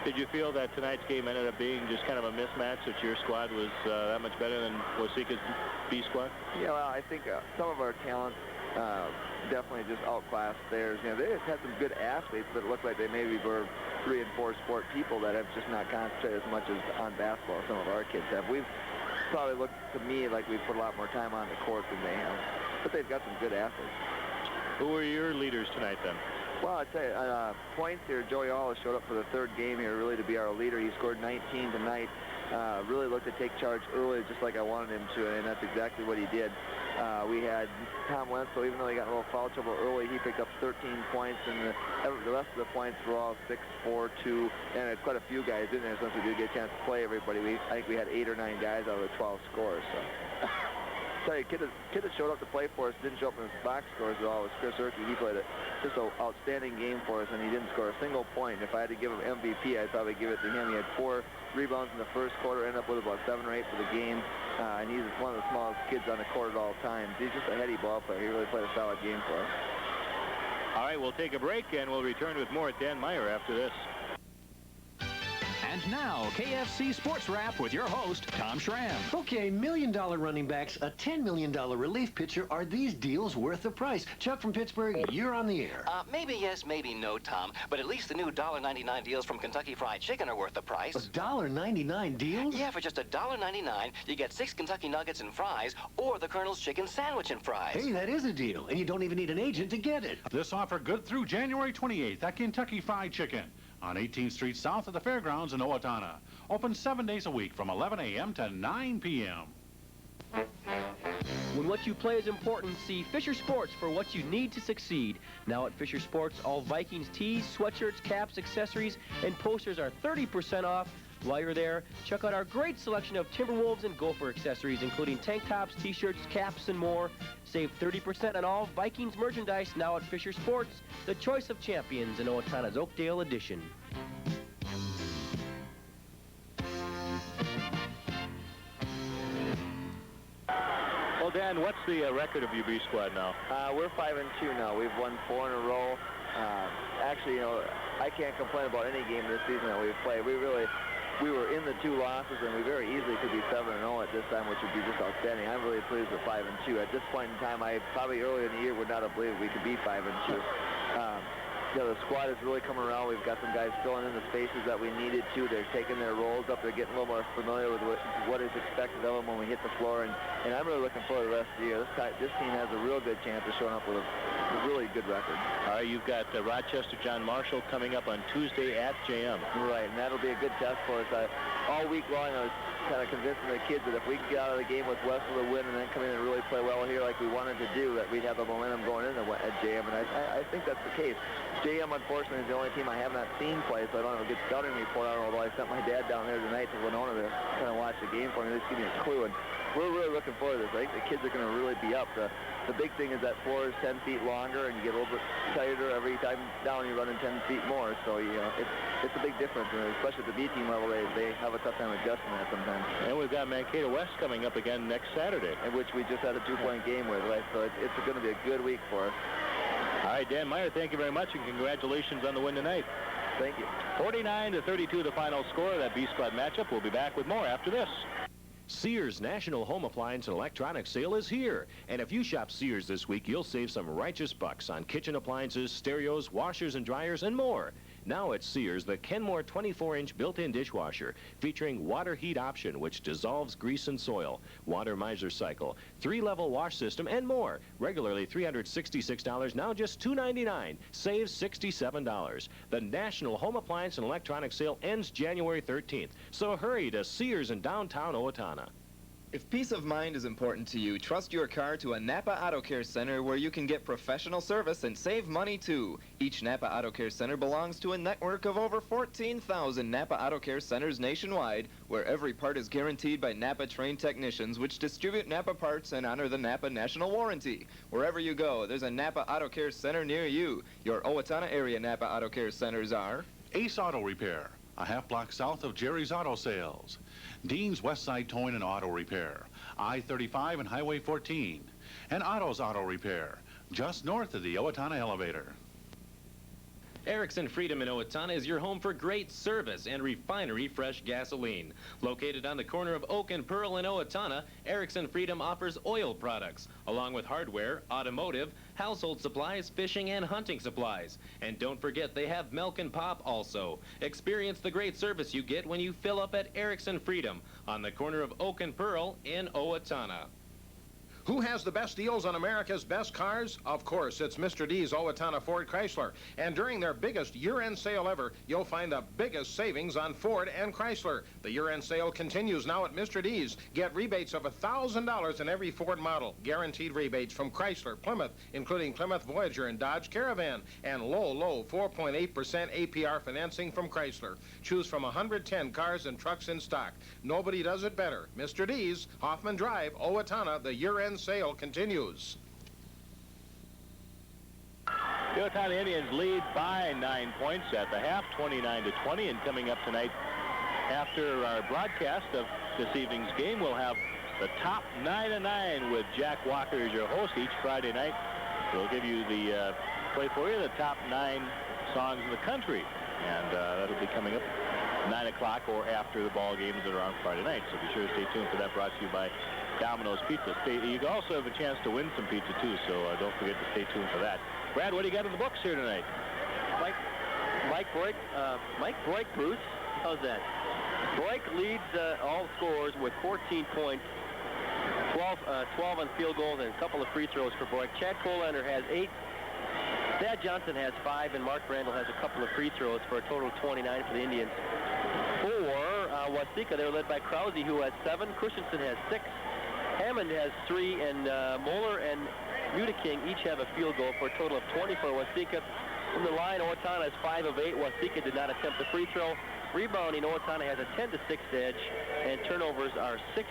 Did you feel that tonight's game ended up being just kind of a mismatch, that your squad was that much better than Waseca's B squad? Yeah, well, I think some of our talent definitely just outclassed theirs. You know, they just had some good athletes, but it looked like they maybe were 3- and 4-sport people that have just not concentrated as much as on basketball as some of our kids have. We've probably looked to me like we've put a lot more time on the court than they have, but they've got some good athletes. Who were your leaders tonight then? Well, I'd say points here, Joey Hall showed up for the third game here really to be our leader. He scored 19 tonight. Really looked to take charge early just like I wanted him to, and that's exactly what he did. We had Tom Wenzel, even though he got a little foul trouble early, he picked up 13 points, and the rest of the points were all 6, 4, 2, and quite a few guys in there since we did get a chance to play everybody. I think we had 8 or 9 guys out of the 12 scores. So. tell you, kid that showed up to play for us didn't show up in his box scores at all. It was Chris Erkey. He played just an outstanding game for us, and he didn't score a single point. If I had to give him MVP, I'd probably give it to him. He had 4 rebounds in the first quarter, ended up with about 7 or 8 for the game, and he's one of the smallest kids on the court at all times. He's just a heady ball player. He really played a solid game for us. All right, we'll take a break, and we'll return with more Dan Meyer after this. And now, KFC Sports Wrap with your host, Tom Schramm. Okay, $1 million running backs, a $10 million relief pitcher. Are these deals worth the price? Chuck from Pittsburgh, you're on the air. Maybe yes, maybe no, Tom. But at least the new $1.99 deals from Kentucky Fried Chicken are worth the price. $1.99 deals? Yeah, for just $1.99, you get 6 Kentucky Nuggets and fries, or the Colonel's Chicken Sandwich and fries. Hey, that is a deal, and you don't even need an agent to get it. This offer good through January 28th at Kentucky Fried Chicken on 18th Street South of the Fairgrounds in Owatonna. Open 7 days a week from 11 a.m. to 9 p.m. When what you play is important, see Fisher Sports for what you need to succeed. Now at Fisher Sports, all Vikings tees, sweatshirts, caps, accessories, and posters are 30% off. While you're there, check out our great selection of Timberwolves and Gopher accessories, including tank tops, t-shirts, caps, and more. Save 30% on all Vikings merchandise now at Fisher Sports, the choice of champions in Owatonna's Oakdale edition. Well, Dan, what's the record of UB squad now? We're 5-2 now. We've won 4 in a row. Actually, you know, I can't complain about any game this season that we've played. We were in the 2 losses, and we very easily could be 7-0 at this time, which would be just outstanding. I'm really pleased with 5-2. At this point in time, I probably earlier in the year would not have believed we could be 5-2. You know, the squad is really coming around. We've got some guys filling in the spaces that we needed to. They're taking their roles up. They're getting a little more familiar with what is expected of them when we hit the floor. And I'm really looking forward to the rest of the year. This team has a real good chance of showing up with a really good record. You've got Rochester John Marshall coming up on Tuesday at JM. Right, and that'll be a good test for us. All week long, I was kind of convincing the kids that if we could get out of the game with West with a win and then come in and really play well here like we wanted to do, that we'd have the momentum going in at JM, and I think that's the case. JM, unfortunately, is the only team I have not seen play, so I don't have a good scouting report on it, although I sent my dad down there tonight to Winona to kind of watch the game for me. Just give me a clue, and we're really looking forward to this. I think the kids are going to really be up. The big thing is that floor is 10 feet longer, and you get a little bit tighter every time down. You're running 10 feet more, so you know, it's a big difference, and especially at the B team level, they have a tough time adjusting that sometimes. And we've got Mankato West coming up again next Saturday, in which we just had a 2-point game with, right? So it's going to be a good week for us. All right, Dan Meyer, thank you very much, and congratulations on the win tonight. Thank you. 49-32, the final score of that B squad matchup. We'll be back with more after this. Sears National Home Appliance and Electronics Sale is here. And if you shop Sears this week, you'll save some righteous bucks on kitchen appliances, stereos, washers and dryers, and more. Now at Sears, the Kenmore 24-inch built-in dishwasher featuring water heat option, which dissolves grease and soil, water miser cycle, 3-level wash system, and more. Regularly $366, now just $299. Save $67. The National Home Appliance and Electronics Sale ends January 13th. So hurry to Sears in downtown Owatonna. If peace of mind is important to you, trust your car to a Napa Auto Care Center where you can get professional service and save money too. Each Napa Auto Care Center belongs to a network of over 14,000 Napa Auto Care Centers nationwide, where every part is guaranteed by Napa trained technicians which distribute Napa parts and honor the Napa National Warranty. Wherever you go, there's a Napa Auto Care Center near you. Your Owatonna area Napa Auto Care Centers are Ace Auto Repair, a half-block south of Jerry's Auto Sales. Dean's Westside Towing and Auto Repair, I-35 and Highway 14. And Otto's Auto Repair, just north of the Owatonna Elevator. Erickson Freedom in Owatonna is your home for great service and refinery fresh gasoline. Located on the corner of Oak and Pearl in Owatonna, Erickson Freedom offers oil products, along with hardware, automotive, household supplies, fishing, and hunting supplies. And don't forget, they have milk and pop also. Experience the great service you get when you fill up at Erickson Freedom on the corner of Oak and Pearl in Owatonna. Who has the best deals on America's best cars? Of course, it's Mr. D's Owatonna Ford Chrysler. And during their biggest year-end sale ever, you'll find the biggest savings on Ford and Chrysler. The year-end sale continues now at Mr. D's. Get rebates of $1,000 in every Ford model. Guaranteed rebates from Chrysler, Plymouth, including Plymouth Voyager and Dodge Caravan. And low 4.8% APR financing from Chrysler. Choose from 110 cars and trucks in stock. Nobody does it better. Mr. D's, Hoffman Drive, Owatonna, the year-end year-end sale continues. The Owatonna Indians lead by 9 points at the half, 29-20. And coming up tonight, after our broadcast of this evening's game, we'll have the top 9 of 9 with Jack Walker as your host each Friday night. We'll give you the play for you the top 9 songs in the country, and that'll be coming up 9 o'clock or after the ball games that are on Friday night. So be sure to stay tuned for that. Brought to you by Domino's Pizza. You also have a chance to win some pizza too, so don't forget to stay tuned for that. Brad, what do you got in the books here tonight? Mike Broik, Bruce. How's that? Broik leads all scores with 14 points, 12 on field goals, and a couple of free throws for Broik. Chad Colander has 8. Thad Johnson has 5, and Mark Randall has a couple of free throws for a total of 29 for the Indians. For Waseca, they're led by Krause, who has 7. Christensen has 6. Hammond has 3, and Moeller and Mudeking each have a field goal for a total of 20 for Waseca. From the line, Owatonna has 5 of 8. Waseca did not attempt a free throw. Rebounding, Owatonna has a 10-6 edge, and turnovers are 6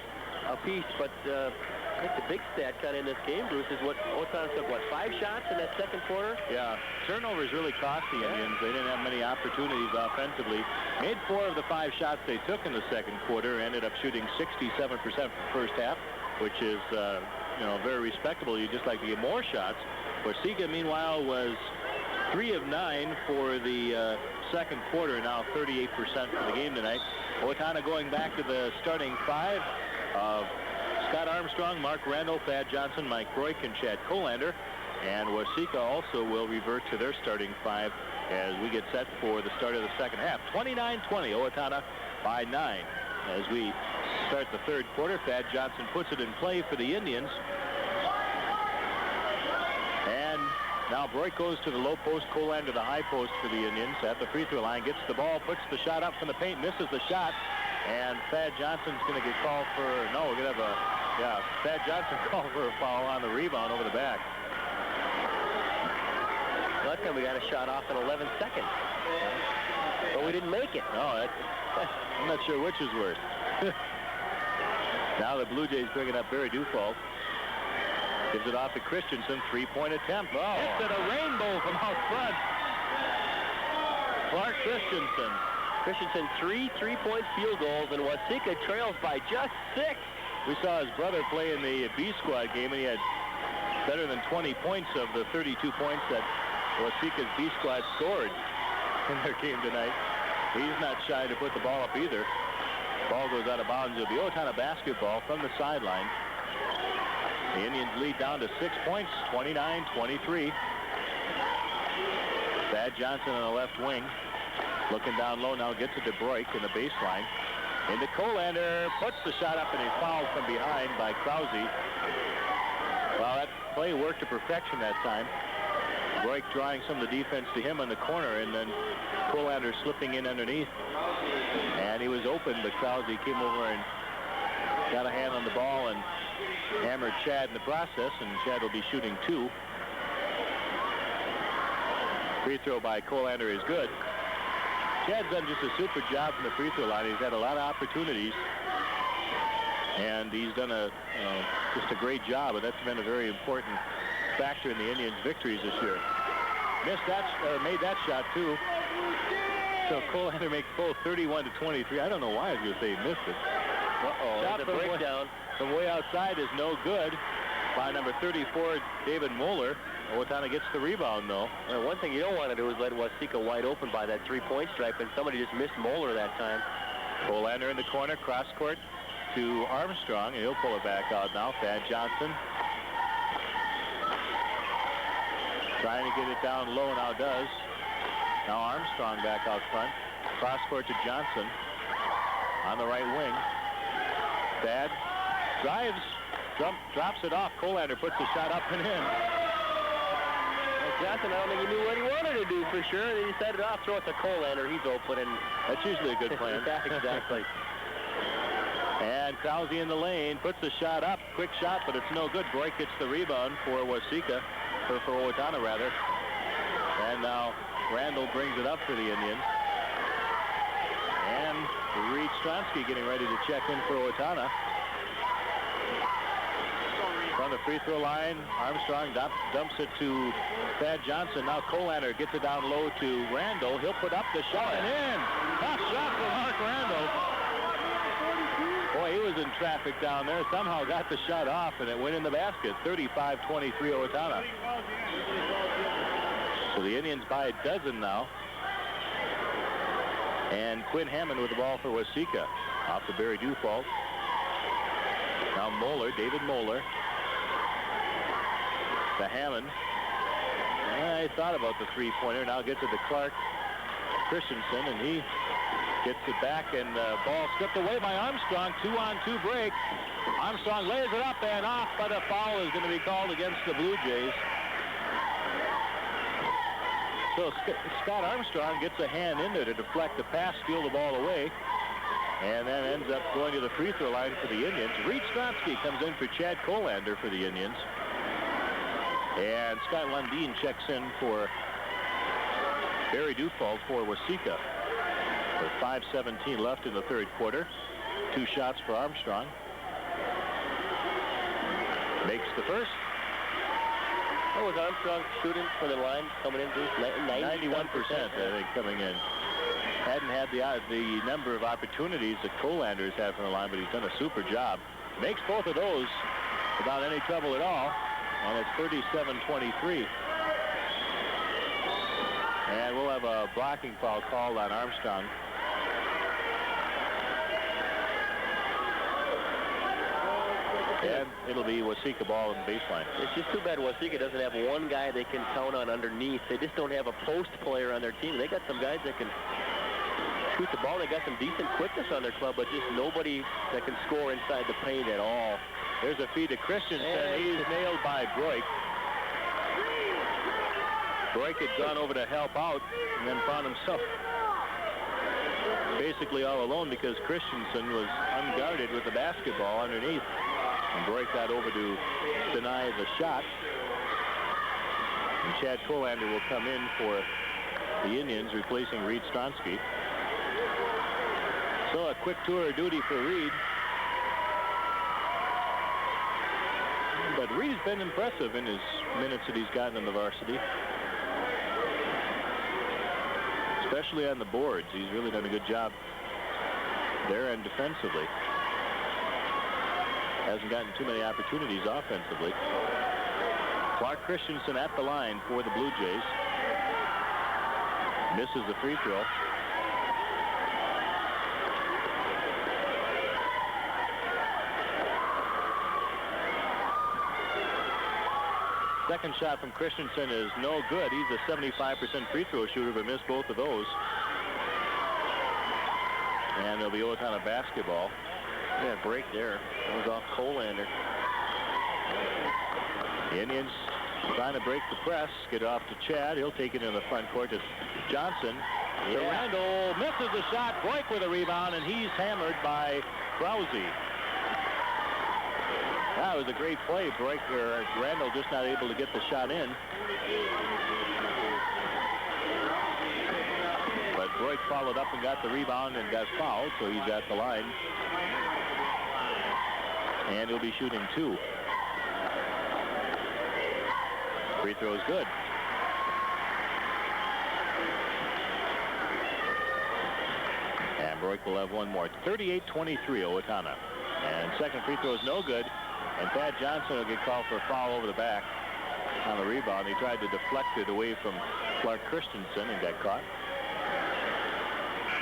apiece. But I think the big stat kind of in this game, Bruce, is what Owatonna took, 5 shots in that second quarter? Yeah, turnovers really cost the Indians. They didn't have many opportunities offensively. Made 4 of the 5 shots they took in the second quarter. Ended up shooting 67% for the first half, which is, very respectable. You'd just like to get more shots. Waseca, meanwhile, was 3 of 9 for the second quarter, now 38% for the game tonight. Owatonna going back to the starting 5 of Scott Armstrong, Mark Randall, Thad Johnson, Mike Broik, and Chad Colander. And Waseca also will revert to their starting 5 as we get set for the start of the second half. 29-20, Owatonna by 9. As we start the third quarter, Thad Johnson puts it in play for the Indians. And now Broik goes to the low post, Colander to the high post for the Indians at the free throw line. Gets the ball, puts the shot up from the paint, misses the shot. And Thad Johnson's going to get called for, no, we're going to have Thad Johnson called for a foul on the rebound over the back. Last time we got a shot off in 11 seconds. But we didn't make it. No, I'm not sure which is worse. Now the Bluejays bring it up. Barry Dufault gives it off to Christensen. 3-point attempt. Oh. Hits it a rainbow from out front. Clark Christensen. Christensen, 3 3-point field goals, and Waseca trails by just 6. We saw his brother play in the B squad game, and he had better than 20 points of the 32 points that Waseca's B squad scored in their game tonight. He's not shy to put the ball up either. Ball goes out of bounds. It'll be Owatonna basketball from the sideline. The Indians lead down to 6 points, 29-23. Thad Johnson on the left wing. Looking down low now, gets it to Broik in the baseline. Into Colander, puts the shot up, and he's fouled from behind by Krause. Well, that play worked to perfection that time. Broik drawing some of the defense to him in the corner, and then Colander slipping in underneath. And he was open, but Krause came over and got a hand on the ball and hammered Chad in the process, and Chad will be shooting 2. Free throw by Colander is good. Chad's done just a super job from the free throw line. He's had a lot of opportunities, and he's done just a great job, and that's been a very important factor in the Indians' victories this year. Made that shot too. So Colander makes both 31-23. I don't know why I was going to say he missed it. Shot from breakdown from way outside is no good by number 34, David Moeller. Owatonna gets the rebound, though. Well, one thing you don't want to do is let Waseca wide open by that 3-point stripe, and somebody just missed Moeller that time. Colander in the corner, cross court to Armstrong, and he'll pull it back out now. Thad Johnson trying to get it down low, now does. Now Armstrong back out front. Cross court to Johnson on the right wing. Thad drives, drops it off. Colander puts the shot up and in. Johnson, I don't think he knew what he wanted to do for sure. He decided, I'll throw it to Colander. He's open, and that's usually a good plan. Yeah, exactly. And Krause in the lane, puts the shot up. Quick shot, but it's no good. Broik gets the rebound for Waseca, or for Owatonna, rather. And now Randall brings it up for the Indians. And Reed Stronsky getting ready to check in for Owatonna. From the free throw line, Armstrong dumps it to Thad Johnson. Now Colander gets it down low to Randall. He'll put up the shot and in. Tough shot for Mark Randall. Boy, he was in traffic down there. Somehow got the shot off, and it went in the basket. 35-23 Owatonna. So the Indians by a dozen now. And Quinn Hammond with the ball for Waseca. Off the Barry Dufault. Now Moeller, David Moeller. To Hammond. He thought about the three-pointer. Now gets it to Clark Christensen, and he gets it back, and the ball stripped away by Armstrong. 2-on-2 break. Armstrong lays it up and off, but a foul is going to be called against the Blue Jays. So Scott Armstrong gets a hand in there to deflect the pass, steal the ball away, and then ends up going to the free throw line for the Indians. Reed Stronsky comes in for Chad Colander for the Indians. And Scott Lundeen checks in for Barry Dufault for Waseca. With 5:17 left in the third quarter. 2 shots for Armstrong. Makes the first. What was Armstrong shooting for the line coming in? 91%, I think, coming in. Hadn't had the number of opportunities that Colander's had from the line, but he's done a super job. Makes both of those without any trouble at all, and it's 37-23. And we'll have a blocking foul called on Armstrong. And it'll be Waseca ball in the baseline. It's just too bad Waseca doesn't have one guy they can count on underneath. They just don't have a post player on their team. They got some guys that can shoot the ball. They got some decent quickness on their club, but just nobody that can score inside the paint at all. There's a feed to Christensen. He's nailed by Broik. Broik had gone over to help out and then found himself basically all alone because Christensen was unguarded with the basketball underneath. And Broik got over to deny the shot. And Chad Colander will come in for the Indians, replacing Reed Stronsky. So a quick tour of duty for Reed. But Reed's been impressive in his minutes that he's gotten in the varsity. Especially on the boards. He's really done a good job there and defensively. Hasn't gotten too many opportunities offensively. Clark Christensen at the line for the Blue Jays. Misses the free throw. Second shot from Christensen is no good. He's a 75% free throw shooter, but missed both of those. And there'll be Owatonna basketball. Yeah, break there. That was off Colander. The Indians trying to break the press. Get off to Chad. He'll take it in the front court to Johnson. To Randall. Misses the shot. Broik with a rebound, and he's hammered by Krause. That was a great play. Randall just not able to get the shot in. But Broik followed up and got the rebound and got fouled, so he's at the line. And he'll be shooting 2. Free throw is good. And Broik will have one more. 38-23 Owatonna. And second free throw is no good. And Thad Johnson will get called for a foul over the back on the rebound. He tried to deflect it away from Clark Christensen and got caught.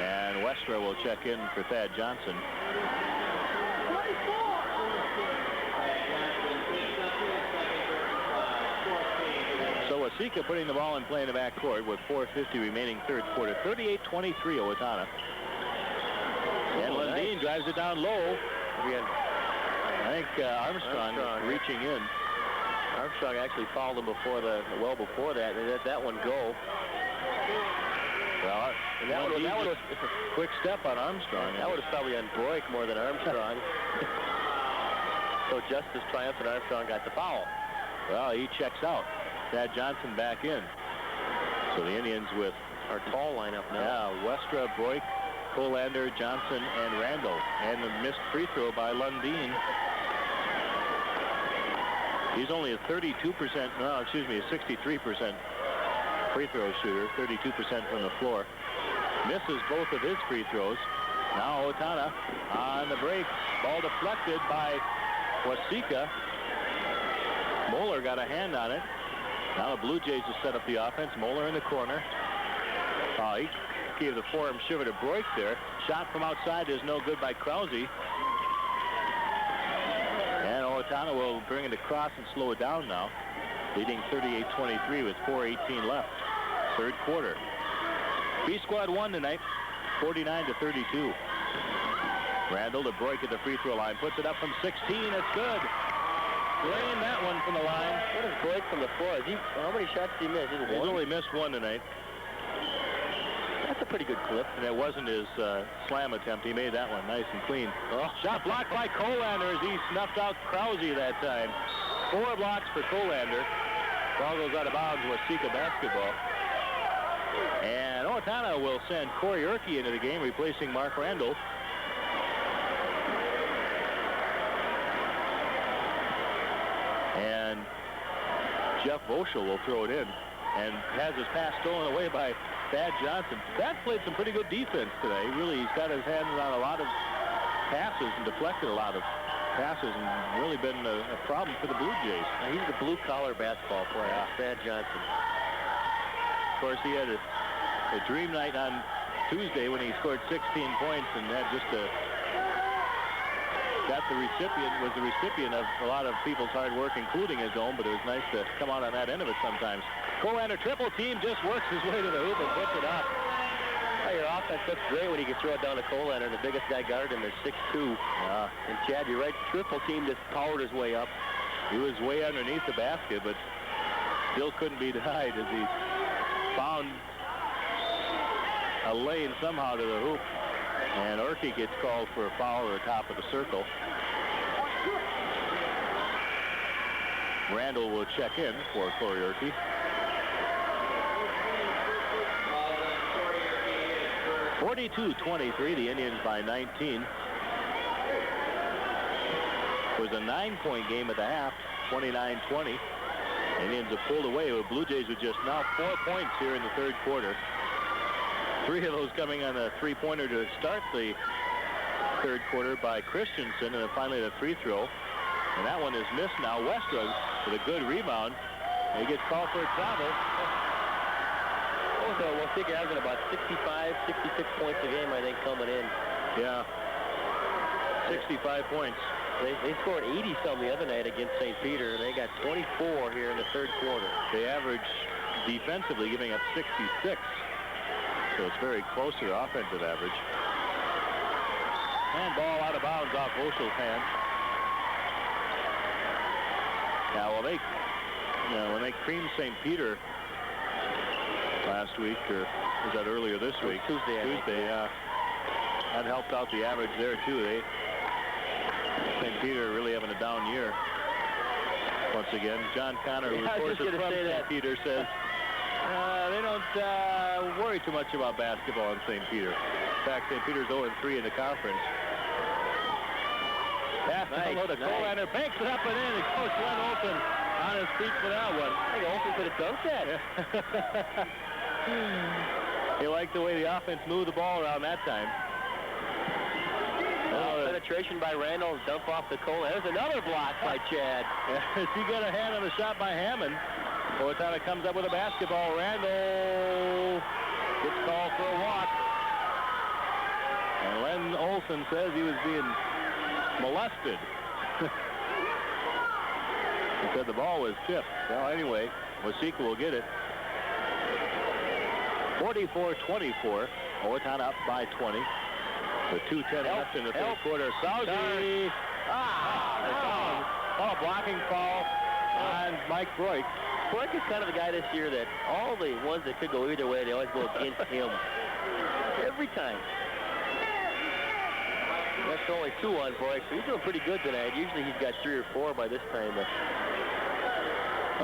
And Westra will check in for Thad Johnson. So Waseca putting the ball in play in the backcourt with 4:50 remaining third quarter. 38-23 Owatonna. And Lundeen drives it down low. Again. I think Armstrong reaching in. Armstrong actually fouled him well before that, and let that one go. Well, that was a quick step on Armstrong. That was probably on Broik more than Armstrong. So Justice triumphant, Armstrong got the foul. Well, he checks out. Thad Johnson back in. So the Indians with our tall lineup now. Yeah, Westra, Broik, Colander, Johnson, and Randall. And the missed free throw by Lundeen. He's only a 32%, no, excuse me, a 63% free throw shooter, 32% from the floor. Misses both of his free throws. Now Owatonna on the break. Ball deflected by Waseca. Moeller got a hand on it. Now the Blue Jays will set up the offense. Moeller in the corner. He gave the forearm shiver to Broik there. Shot from outside is no good by Krause. And Owatonna will bring it across and slow it down now. Leading 38-23 with 4:18 left. Third quarter. B squad won tonight, 49-32. Randall to Broik at the free throw line. Puts it up from 16. It's good. Laying that one from the line. What is Broik from the floor? How many shots did he miss? He's only missed one tonight. That's a pretty good clip. And it wasn't his slam attempt. He made that one nice and clean. Shot blocked by Colander as he snuffed out Krause that time. 4 blocks for Colander. Ball goes out of bounds. Waseca basketball. And Owatonna will send Corey Urke into the game, replacing Mark Randall. And Jeff Voschel will throw it in and has his pass stolen away by Thad Johnson. Thad played some pretty good defense today. Really, he's got his hands on a lot of passes and deflected a lot of passes and really been a problem for the Blue Jays. Now, he's the blue-collar basketball player, Thad Johnson. Of course, he had a dream night on Tuesday when he scored 16 points and had just was the recipient of a lot of people's hard work, including his own, but it was nice to come out on that end of it sometimes. Colander triple team just works his way to the hoop and puts it up. Well, your offense looks great when you can throw it down to Colander, the biggest guy guarding him. They're 6'2". And Chad, you're right, triple team just powered his way up. He was way underneath the basket, but still couldn't be denied as he found a lane somehow to the hoop. And Urke gets called for a foul at the top of the circle. Randall will check in for Corey Urke. (42-23), the Indians by 19. It was a 9-point game at the half, 29-20. Indians have pulled away with Blue Jays with just now 4 points here in the third quarter. 3 of those coming on a three-pointer to start the third quarter by Christensen, and then finally the free throw. And that one is missed now. Westwood with a good rebound. He gets called for a travel. So Waseca averaging about 65, 66 points a game, I think, coming in. Yeah. 65 points. They scored 80-some the other night against St. Peter. They got 24 here in the third quarter. They average defensively giving up 66. So it's very close to their offensive average. And ball out of bounds off Voschel's hand. Yeah, well, when they creamed St. Peter last week, or was that earlier this week? Tuesday, yeah. That helped out the average there, too. St. Peter really having a down year. Once again, John Connor, who reports from St. Peter, says they don't worry too much about basketball in St. Peter. In fact, St. Peter's 0-3 in the conference. Pass down to Colander, banks it up and in, and Coach Len Olson on his feet for that one. I think Olson could have dunked that. He liked the way the offense moved the ball around that time. Penetration by Randall, dump off the Cole. There's another block by Chad. He got a hand on the shot by Hammond. Owatonna comes up with a basketball. Randall gets called for a walk. And Len Olson says he was being molested. He said the ball was tipped. Well, anyway, Waseca will get it. 44-24. Owatonna up by 20. With 2:10 left in the third quarter. Krause. A blocking foul on Mike Broik. Broik is kind of the guy this year that all the ones that could go either way, they always go against him. Every time. That's only 2 on Broik, so he's doing pretty good tonight. Usually he's got 3 or 4 by this time.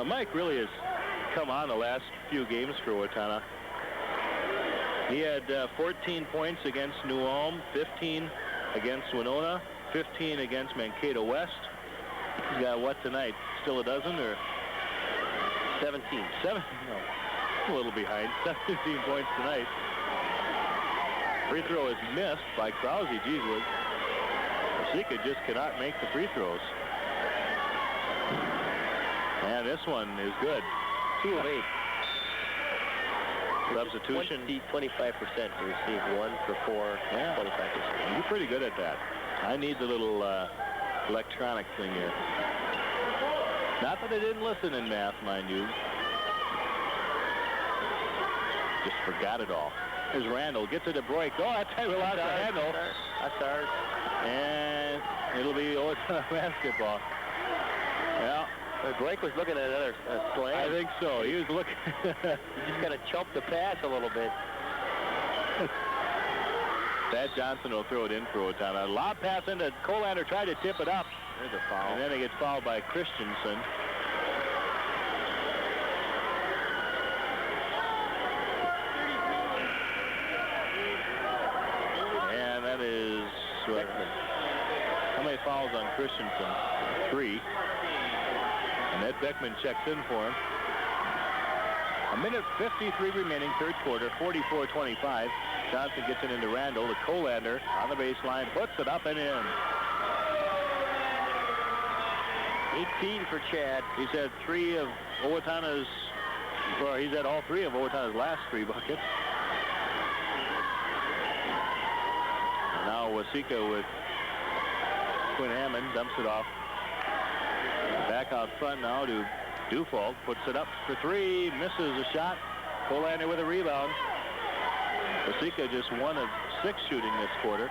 Mike really has come on the last few games for Owatonna. He had 14 points against New Ulm, 15 against Winona, 15 against Mankato West, He's got what tonight? Still a dozen or 17. 7? No, a little behind. 17 points tonight. Free throw is missed by Krause. Geez whiz. Waseca just cannot make the free throws. And this one is good. 2 of 8. Substitution. 25% to receive. 1 for 4. Yeah. 25%. You're pretty good at that. I need the little electronic thing here. Not that I didn't listen in math, mind you. Just forgot it all. Here's Randall. Gets it to break. Oh, that time allowed to handle. That's ours. And it'll be Owatonna basketball. Yeah. Blake was looking at another slam. I think so. He was looking. He just got to chump the pass a little bit. Thad Johnson will throw it in for Owatonna. Lob pass into Colander, tried to tip it up. There's a foul. And then he gets fouled by Christensen. And that is how many fouls on Christensen? 3. And Ed Beckman checks in for him. 1:53 remaining, third quarter, 44-25. Johnson gets it into Randall. The Colander on the baseline, puts it up and in. 18 for Chad. He's had 3 of Owatonna's, or he's had all 3 of Owatonna's last 3 buckets. And now Waseca with Quinn Hammond dumps it off. Back out front now to Dufault, puts it up for 3, misses a shot. Colander with a rebound. Waseca just 1 of 6 shooting this quarter.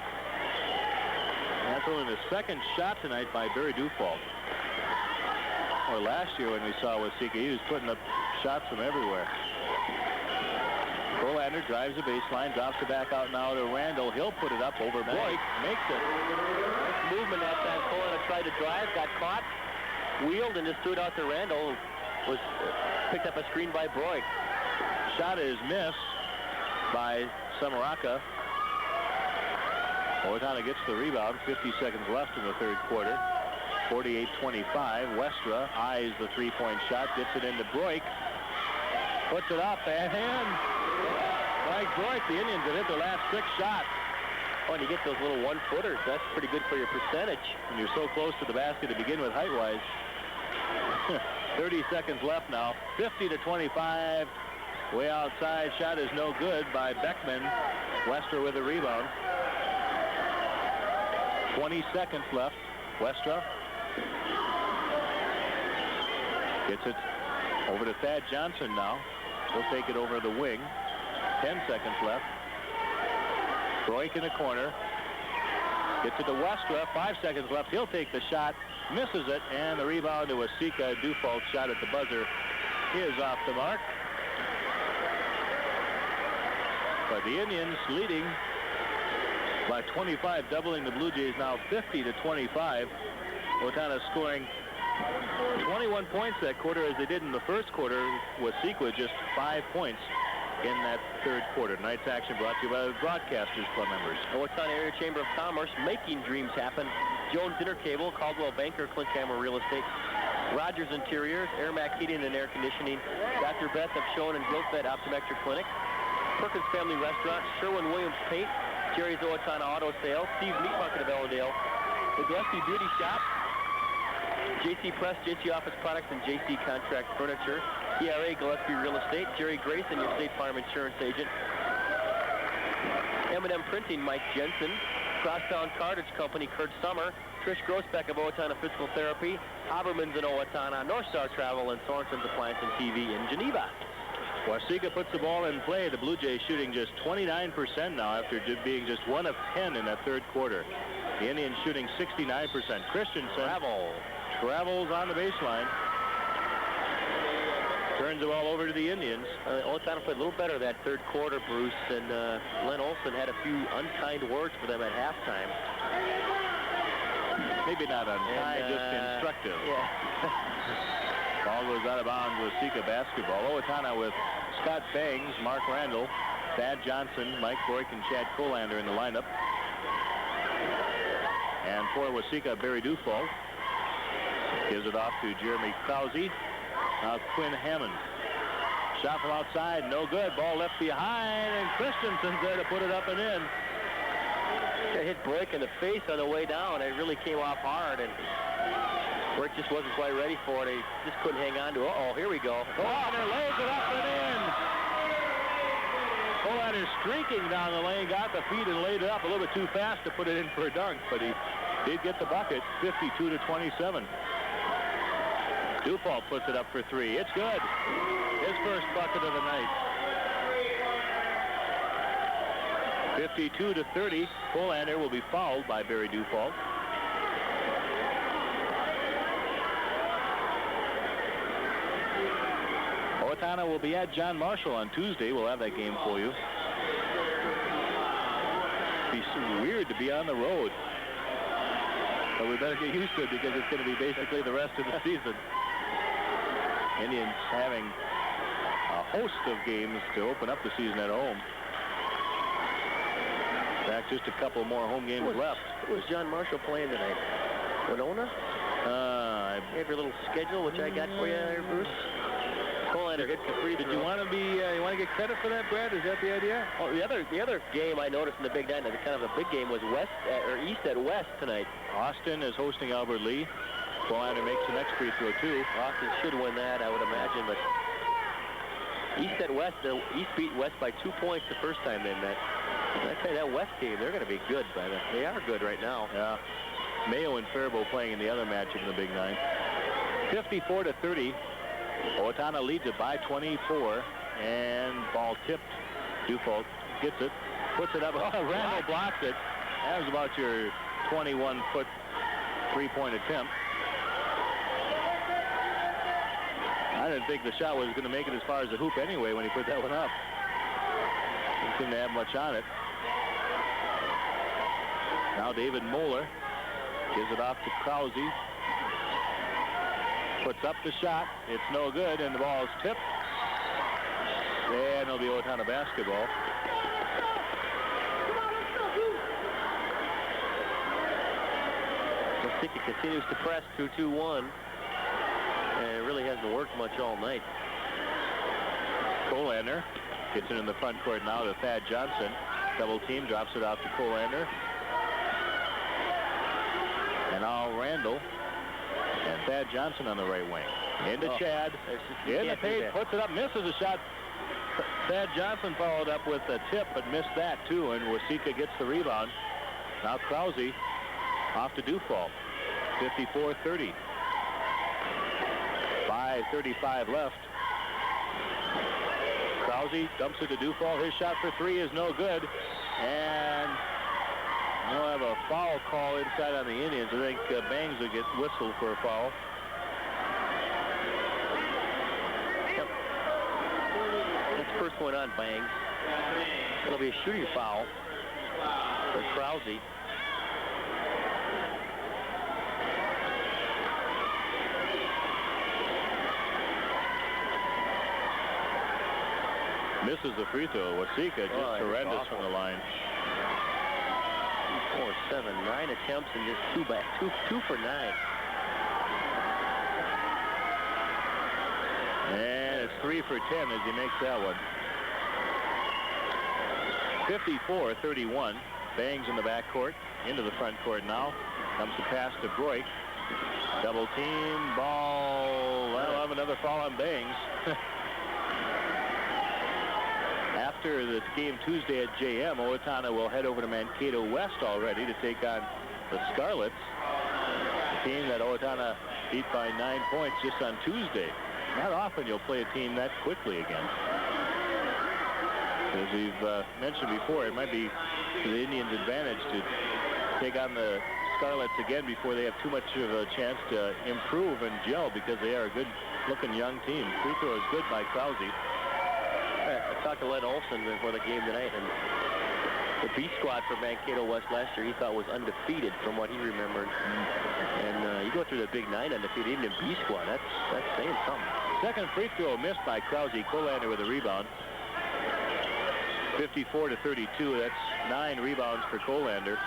And that's only the second shot tonight by Barry Dufault. Or last year when we saw Waseca, he was putting up shots from everywhere. Colander drives the baseline, drops it back out now to Randall. He'll put it up over Boyd, makes it. Nice movement that time. Colander tried to drive, got caught, wheeled, and just threw it out to Randall. Was picked up a screen by Broik. Shot is missed by Samaraka. Owatonna gets the rebound. 50 seconds left in the third quarter. 48-25. Westra eyes the three-point shot, gets it into Broik. Puts it up and in. Mike Broik, the Indians have hit their last 6 shots. Oh, and you get those little one-footers. That's pretty good for your percentage. And you're so close to the basket to begin with height-wise. 30 seconds left now. 50-25. Way outside. Shot is no good by Beckman. Westra with a rebound. 20 seconds left. Westra gets it over to Thad Johnson now. He'll take it over the wing. 10 seconds left. Broik in the corner. Gets it to Westra. 5 seconds left. He'll take the shot. Misses it. And the rebound to Waseca. Dufault shot at the buzzer is off the mark. But the Indians leading by 25, doubling the Blue Jays now 50-25. Owatonna scoring 21 points that quarter as they did in the first quarter. Waseca just 5 points in that third quarter. Tonight's action brought to you by the Broadcasters Club members. Owatonna Area Chamber of Commerce, making dreams happen. Jones Intercable, Caldwell Banker, Clinthammer Real Estate, Rogers Interiors, Airmac Heating and Air Conditioning, Dr. Beth of Schoen and Gilfed Optometric Clinic, Perkins Family Restaurant, Sherwin-Williams Paint, Jerry's Owatonna Auto Sales, Steve's Meat Market of Elledale, the Gillespie Beauty Shop, JC Press, JC Office Products, and JC Contract Furniture, ERA Gillespie Real Estate, Jerry Grayson, your State Farm Insurance Agent, M&M Printing, Mike Jensen, Crosstown Cartage Company, Kurt Summer, Trish Grossbeck of Owatonna Physical Therapy, Haberman's in Owatonna, North Star Travel, and Sorensen's Appliance and TV in Geneva. Waseca puts the ball in play. The Blue Jays shooting just 29% now after being just 1 of 10 in that third quarter. The Indians shooting 69%. Christensen travels on the baseline. Turns the ball over to the Indians. Owatonna played a little better that third quarter, Bruce, and Len Olson had a few unkind words for them at halftime. Maybe not unkind, just instructive. Yeah. Ball goes out of bounds with Waseca basketball. Owatonna with Scott Bangs, Mark Randall, Thad Johnson, Mike Broik, and Chad Colander in the lineup. And for Waseca, Barry Dufault. Gives it off to Jeremy Krause. Now Quinn Hammond. Shot from outside, no good. Ball left behind, and Christensen's there to put it up and in. Got hit Broik in the face on the way down. It really came off hard, and Broik just wasn't quite ready for it. He just couldn't hang on to it. Uh-oh, here we go. Kolander lays it up and in. Kolander streaking down the lane, got the feet and laid it up a little bit too fast to put it in for a dunk, but he did get the bucket, 52-27. Dufault puts it up for three. It's good. His first bucket of the night. 52-30. Kolander will be fouled by Barry Dufault. Owatonna will be at John Marshall on Tuesday. We'll have that game for you. It'd be so weird to be on the road. But we better get used to it because it's going to be basically the rest of the season. Indians having a host of games to open up the season at home. In fact, just a couple more home games left. Who was John Marshall playing tonight? Winona? I have your little schedule, which I got for you there, Bruce. Kolander hits the free throw. Did you want to get credit for that, Brad? Is that the idea? Oh, the other game I noticed in the Big Nine, kind of a big game, was East at West tonight. Austin is hosting Albert Lee. Kolander makes the next free throw too. Austin should win that, I would imagine, but East at West, East beat West by 2 points the first time they met. I tell you, that West team, they're going to be good. They are good right now. Yeah. Mayo and Faribault playing in the other matchup in the Big Nine. 54-30. Owatonna leads it by 24, and ball tipped. Dufault gets it, puts it up. Randall blocks it. That was about your 21-foot three-point attempt. I didn't think the shot was going to make it as far as the hoop anyway when he put that one up. Didn't seem to have much on it. Now David Moeller gives it off to Krause. Puts up the shot. It's no good, and the ball is tipped. And it'll be Owatonna basketball. Waseca continues to press 2-2-1. And it really hasn't worked much all night. Kolander gets it in the front court now to Thad Johnson. Double team, drops it out to Kolander. And now Randall. And Thad Johnson on the right wing. Into Chad. In the paint, puts it up, misses a shot. Thad Johnson followed up with a tip, but missed that too, and Waseca gets the rebound. Now Krause off to Dufault. 54-30. 5:35 left. Krause dumps it to Dufault. His shot for three is no good. And we'll have a foul call inside on the Indians. I think Bangs will get whistled for a foul. Yep. That's the first one on Bangs. It'll be a shooting foul for Krause. Misses the free throw. Waseca just horrendous from the line. 4, 7, 9 attempts and just two for 9. And it's 3 for 10 as he makes that one. 54-31. Bangs in the backcourt. Into the front court now. Comes the pass to Broik. Double team. Ball. I'll have another foul on Bangs. After this game Tuesday at JM, Owatonna will head over to Mankato West already to take on the Scarlets, a team that Owatonna beat by 9 points just on Tuesday. Not often you'll play a team that quickly again. As we've mentioned before, it might be to the Indians' advantage to take on the Scarlets again before they have too much of a chance to improve and gel, because they are a good-looking young team. Free throw is good by Krause. I talked to Len Olson before the game tonight, and the B squad for Mankato West last year he thought was undefeated from what he remembered. And you go through the Big Nine undefeated, even in B squad, that's saying something. Second free throw missed by Krause. Kolander with a rebound. 54-32. That's 9 rebounds for Kolander.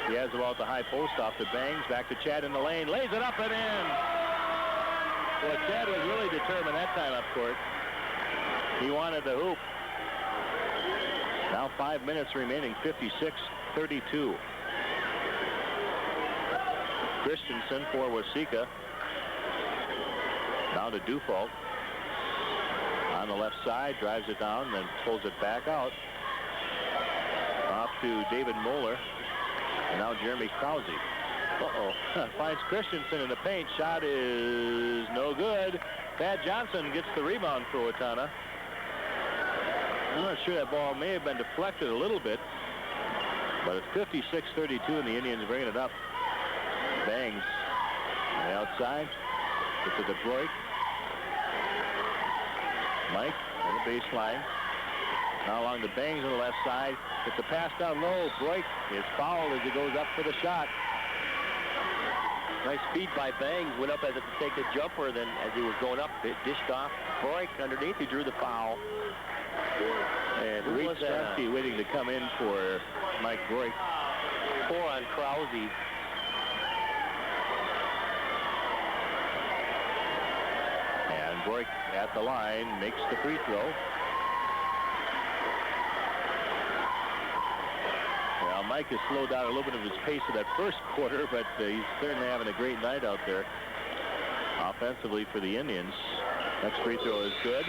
He has the ball at the high post off the Bangs. Back to Chad in the lane. Lays it up and in. Well, Chad was really determined that time up court. He wanted the hoop. Now 5 minutes remaining, 56-32. Christensen for Waseca. Down to Dufault. On the left side, drives it down, then pulls it back out. Off to David Moeller. And now Jeremy Krause. Finds Christensen in the paint. Shot is no good. Thad Johnson gets the rebound for Owatonna. I'm not sure that ball may have been deflected a little bit. But it's 56-32 and the Indians bringing it up. Bangs on the outside. Gets it to Broik. Mike on the baseline. Now along the Bangs on the left side. It's a pass down low. Broik is fouled as he goes up for the shot. Nice feed by Bangs. Went up as if to take the jumper. Then as he was going up, it dished off. Broik underneath. He drew the foul. And Reed Stronsky waiting to come in for Mike Broik. 4 on Krause. And Broik at the line makes the free throw. Well, Mike has slowed down a little bit of his pace in that first quarter, but he's certainly having a great night out there offensively for the Indians. Next free throw is good.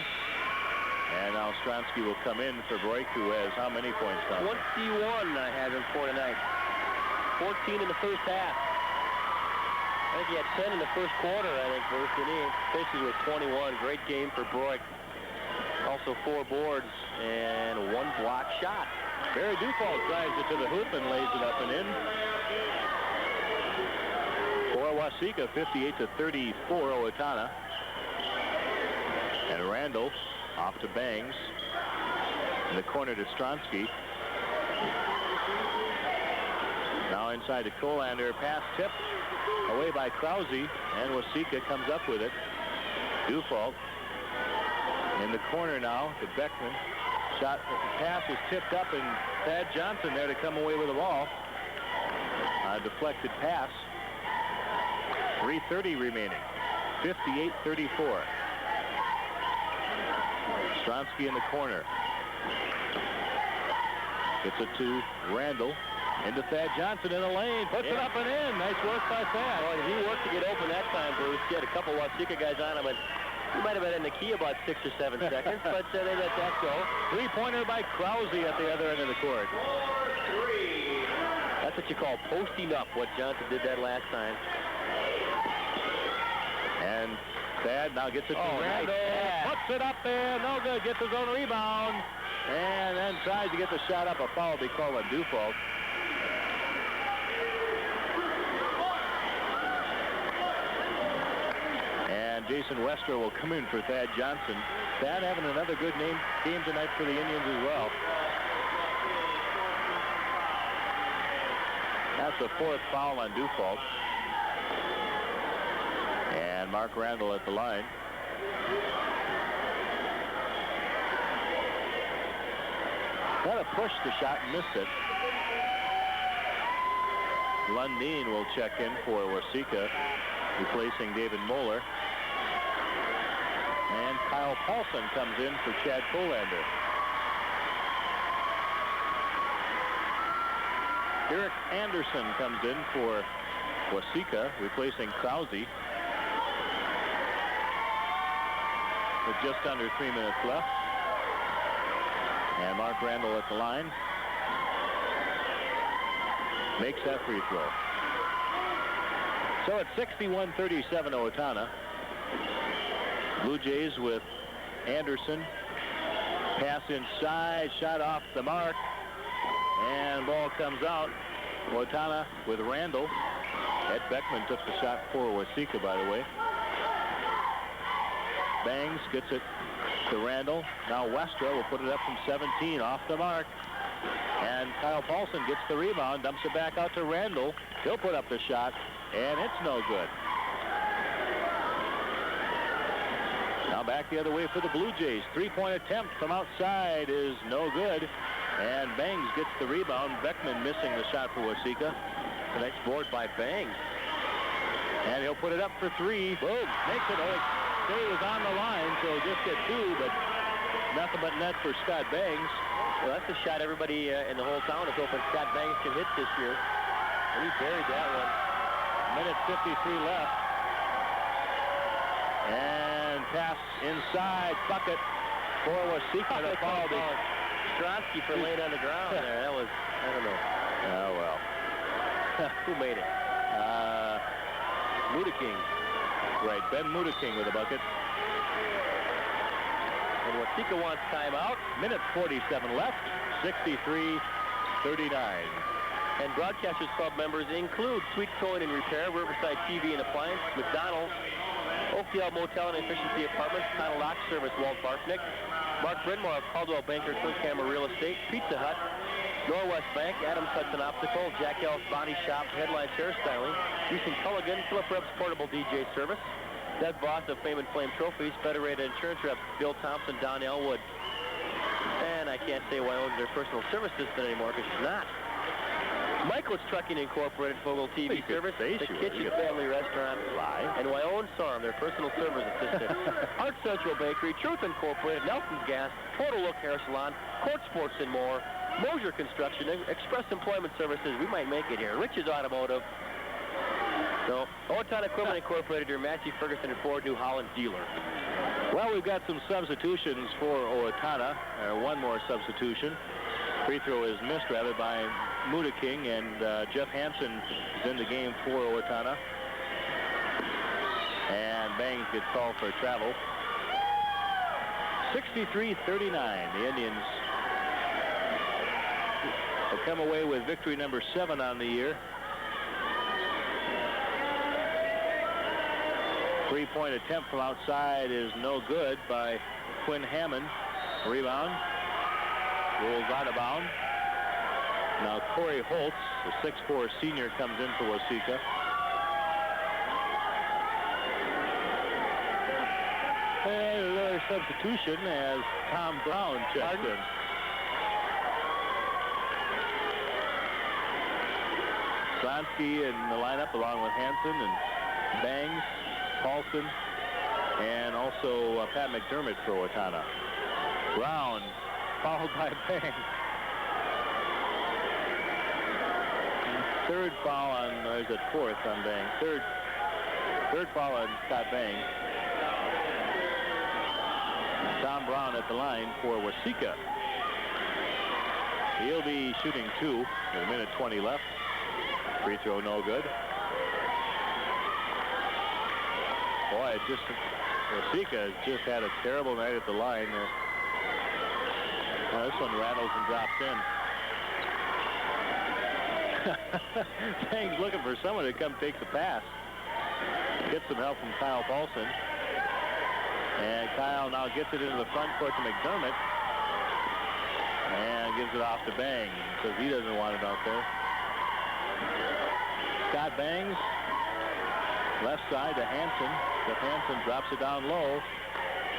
And now Stronsky will come in for Broik, who has how many points down? 21 has him for tonight. 14 in the first half. I think he had 10 in the first quarter, I think, versus the Indians. Finishes with 21. Great game for Broik. Also 4 boards and 1 block shot. Barry Dufault drives it to the hoop and lays it up and in. For Waseca, 58-34, Owatonna. And Randall off to Bangs. In the corner to Stronsky. Now inside to Colander. Pass tipped away by Krause. And Waseca comes up with it. Dufault in the corner now to Beckman. Shot, pass is tipped up, and Thad Johnson there to come away with the ball. A deflected pass. 3:30 remaining. 58-34. Stronsky in the corner. Gets it to Randall. Into Thad Johnson in the lane. Puts it up and in. Nice work by Thad. Well, he worked to get open that time, Bruce. He had a couple Waseca guys on him, and he might have been in the key about 6 or 7 seconds, but they let that go. Three-pointer by Krause at the other end of the court. 4-3. That's what you call posting up, what Johnson did that last time. And Thad now gets it to Randall. Nice. Puts it up there. No good. Gets his own rebound. And then tries to get the shot up. A foul will be called on Dufault. And Jason Westra will come in for Thad Johnson. Thad having another good game tonight for the Indians as well. That's the 4th foul on Dufault. And Mark Randall at the line. Got to push the shot and missed it. Lundeen will check in for Waseca, replacing David Moeller. And Kyle Paulson comes in for Chad Colander. Eric Anderson comes in for Waseca, replacing Krause. With just under 3 minutes left. And Mark Randall at the line. Makes that free throw. So it's 61-37 Owatonna. Blue Jays with Anderson. Pass inside, shot off the mark. And ball comes out. Owatonna with Randall. Ed Beckman took the shot for Waseca, by the way. Bangs gets it to Randall. Now Westra will put it up from 17 off the mark. And Kyle Paulson gets the rebound, dumps it back out to Randall. He'll put up the shot, and it's no good. Now back the other way for the Blue Jays. 3-point attempt from outside is no good. And Bangs gets the rebound. Beckman missing the shot for Waseca. The next board by Bangs. And he'll put it up for 3. Boom. Makes it. say he was on the line, so just get 2, but nothing but net for Scott Bangs. Well, that's a shot everybody in the whole town is hoping Scott Bangs can hit this year. And he buried that one. Minute 53 left. And pass inside, bucket for Waseca to follow the Stronsky for laying on the ground there. That was, I don't know. Oh, well. Who made it? Mudaking. Right, Ben Mudaking with a bucket. And Waseca wants timeout. Minute 47 left, 63-39. And Broadcasters Club members include Sweet Towing and Repair, Riverside TV and Appliance, McDonald's, Oakdale Motel and Efficiency Apartments, Tunnel Lock Service, Walt Barfnick, Mark Bridmore of Caldwell Banker, Twin Camera Real Estate, Pizza Hut, Norwest Bank, Adams Hudson Optical, Jack Ellis Body Shop, Headlines Hairstyling, Houston Culligan, Philip Rebs Portable DJ Service, Doug Voss of Fame and Flame Trophies, Federated Insurance Reps, Bill Thompson, Don Elwood. And I can't say why owns their personal service assistant anymore because she's not. Michael's Trucking Incorporated, Fogle TV Service, the Kitchen Family Restaurant, and Wyoming Sarm, their personal service assistant. Art Central Bakery, Truth Incorporated, Nelson's Gas, Total Look Hair Salon, Court Sports and more, Mosier Construction, Express Employment Services, we might make it here, Rich's Automotive. So, Owatonna Equipment Incorporated, your Massey Ferguson and Ford New Holland dealer. Well, we've got some substitutions for Owatonna. One more substitution. Free throw is missed, rather, by Mudaking, and Jeff Hansen is in the game for Owatonna. And Bangs gets called for travel. 63-39. The Indians will come away with victory number 7 on the year. Three-point attempt from outside is no good by Quinn Hammond. Rebound. Rolls out of bounds. Now Corey Holtz, the 6'4 senior, comes in for Waseca. And another substitution as Tom Brown checks in. Stronsky in the lineup along with Hansen and Bangs, Paulson, and also Pat McDermott for Owatonna. Brown followed by Bangs. Third foul on, or is it fourth on Bangs? Third foul on Scott Bangs. Tom Brown at the line for Waseca. He'll be shooting 2 with a minute 20 left. Free throw no good. Boy, it just, Waseca has just had a terrible night at the line. This one rattles and drops in. Bangs looking for someone to come take the pass. Gets some help from Kyle Paulson. And Kyle now gets it into the front court to McDermott. And gives it off to Bangs. Says he doesn't want it out there. Scott Bangs. Left side to Hansen. Jeff Hansen drops it down low.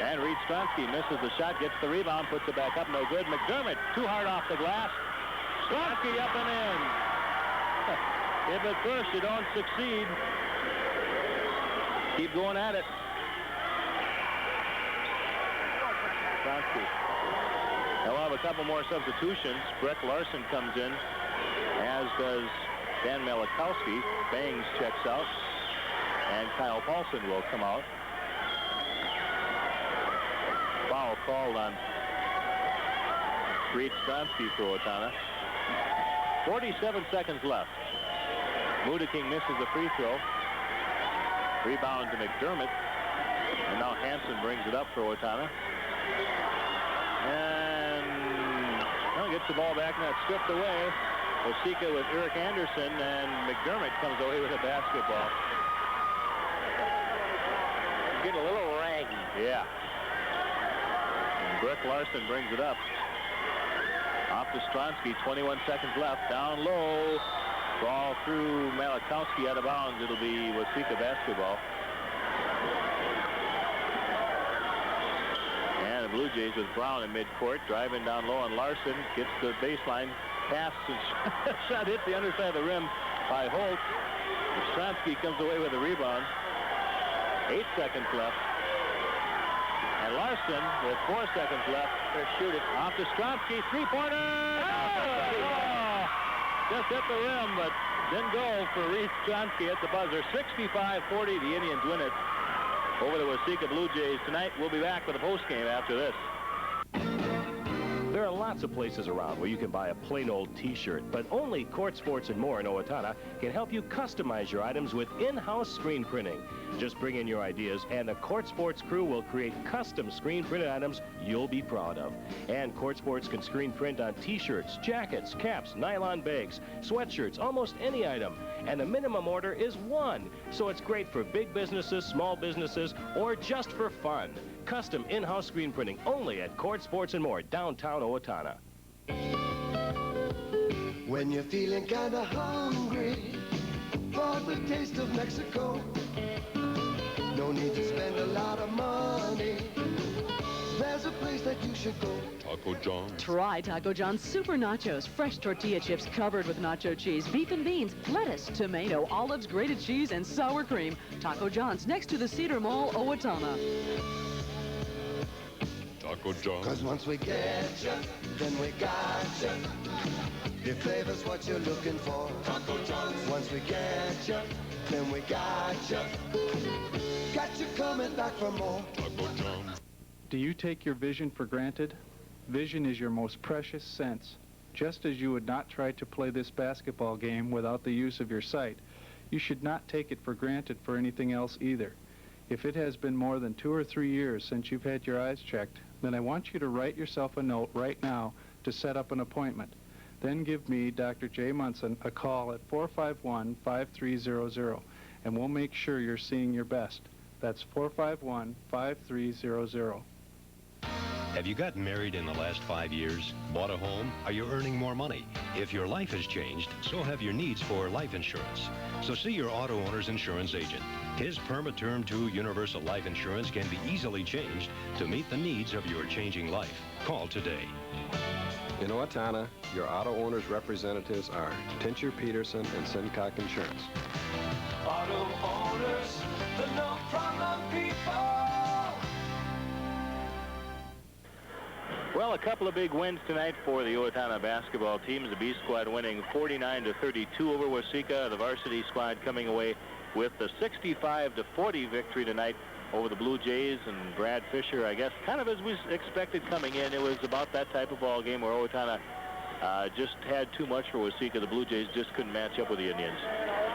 And Reed Stronsky misses the shot, gets the rebound, puts it back up, no good. McDermott, too hard off the glass. Stronsky up and in. If at first you don't succeed, keep going at it. Stronsky. Now we'll have a couple more substitutions. Brett Larson comes in, as does Dan Malachowski. Bangs checks out, and Kyle Paulson will come out. Foul called on Reed Stronsky for Owatonna. 47 seconds left. Mudaking misses the free throw. Rebound to McDermott. And now Hansen brings it up for Owatonna. And well, gets the ball back, and that's stripped away. Waseca with Eric Anderson, and McDermott comes away with a basketball. Getting a little raggy. Yeah. Brett Larson brings it up. Off to Stronsky, 21 seconds left. Down low. Ball through Malachowski out of bounds. It'll be Waseca basketball. And the Blue Jays with Brown in midcourt. Driving down low on Larson. Gets the baseline. Pass and shot hits the underside of the rim by Holt. Stronsky comes away with a rebound. 8 seconds left. by Larson with 4 seconds left. They're shooting. Off to Stronsky, three-pointer. Oh! Just hit the rim, but didn't go for Reese Stronsky at the buzzer. 65-40, the Indians win it over the Waseca Blue Jays tonight. We'll be back with a postgame after this. There are lots of places around where you can buy a plain old t-shirt, but only Court Sports and More in Owatonna can help you customize your items with in-house screen printing. Just bring in your ideas and the Court Sports crew will create custom screen printed items you'll be proud of. And Court Sports can screen print on t-shirts, jackets, caps, nylon bags, sweatshirts, almost any item. And the minimum order is 1, so it's great for big businesses, small businesses, or just for fun. Custom in-house screen printing only at Court Sports and More, downtown Owatonna. When you're feeling kinda hungry for the taste of Mexico, no need to spend a lot of money. There's a place that you should go. Taco John's. Try Taco John's Super Nachos. Fresh tortilla chips covered with nacho cheese, beef and beans, lettuce, tomato, olives, grated cheese, and sour cream. Taco John's next to the Cedar Mall, Owatonna. Taco John's. 'Cause once we get you, then we got you. Your flavor's what you're looking for. Taco John's. Once we get you, then we got you. Got you coming back for more. Taco John's. Do you take your vision for granted? Vision is your most precious sense. Just as you would not try to play this basketball game without the use of your sight, you should not take it for granted for anything else either. If it has been more than 2 or 3 years since you've had your eyes checked, then I want you to write yourself a note right now to set up an appointment. Then give me, Dr. J. Munson, a call at 451-5300, and we'll make sure you're seeing your best. That's 451-5300. Have you gotten married in the last 5 years? Bought a home? Are you earning more money? If your life has changed, so have your needs for life insurance. So see your auto owner's insurance agent. His PermaTerm 2 Universal Life Insurance can be easily changed to meet the needs of your changing life. Call today. In Owatonna, your auto owner's representatives are Tincher Peterson and Sincock Insurance. Auto owners, the no-problem people. Well, a couple of big wins tonight for the Owatonna basketball teams. The B squad winning 49-32 over Waseca. The varsity squad coming away with the 65-40 victory tonight over the Blue Jays. And Brad Fisher, I guess, kind of as we expected coming in. It was about that type of ball game where Owatonna just had too much for Waseca. The Blue Jays just couldn't match up with the Indians.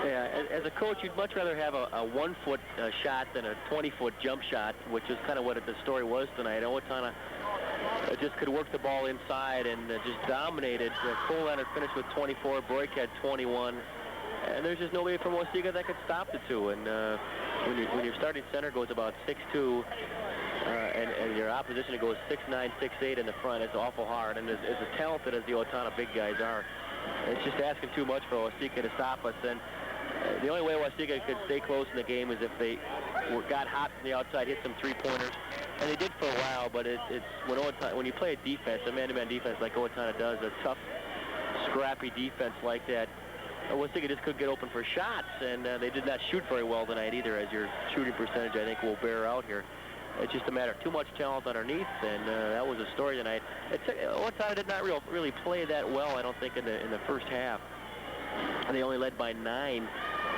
Yeah, as a coach, you'd much rather have a 1-foot shot than a 20-foot jump shot, which is kind of what the story was tonight. Owatonna just could work the ball inside and just dominated. Cole Leonard finished with 24, Broik had 21, and there's just nobody from Waseca that could stop the two. And when your starting center goes about 6'2", and your opposition goes 6'9", 6'8" in the front, it's awful hard. And as talented as the Owatonna big guys are, it's just asking too much for Waseca to stop us. And the only way Waseca could stay close in the game is if they got hot from the outside, hit some three-pointers. And they did for a while, but it's when you play a defense, a man-to-man defense like Owatonna does, a tough, scrappy defense like that, Waseca just couldn't get open for shots, and they did not shoot very well tonight either, as your shooting percentage, I think, will bear out here. It's just a matter of too much talent underneath, and that was a story tonight. Owatonna did not really play that well, I don't think, in the first half. And they only led by 9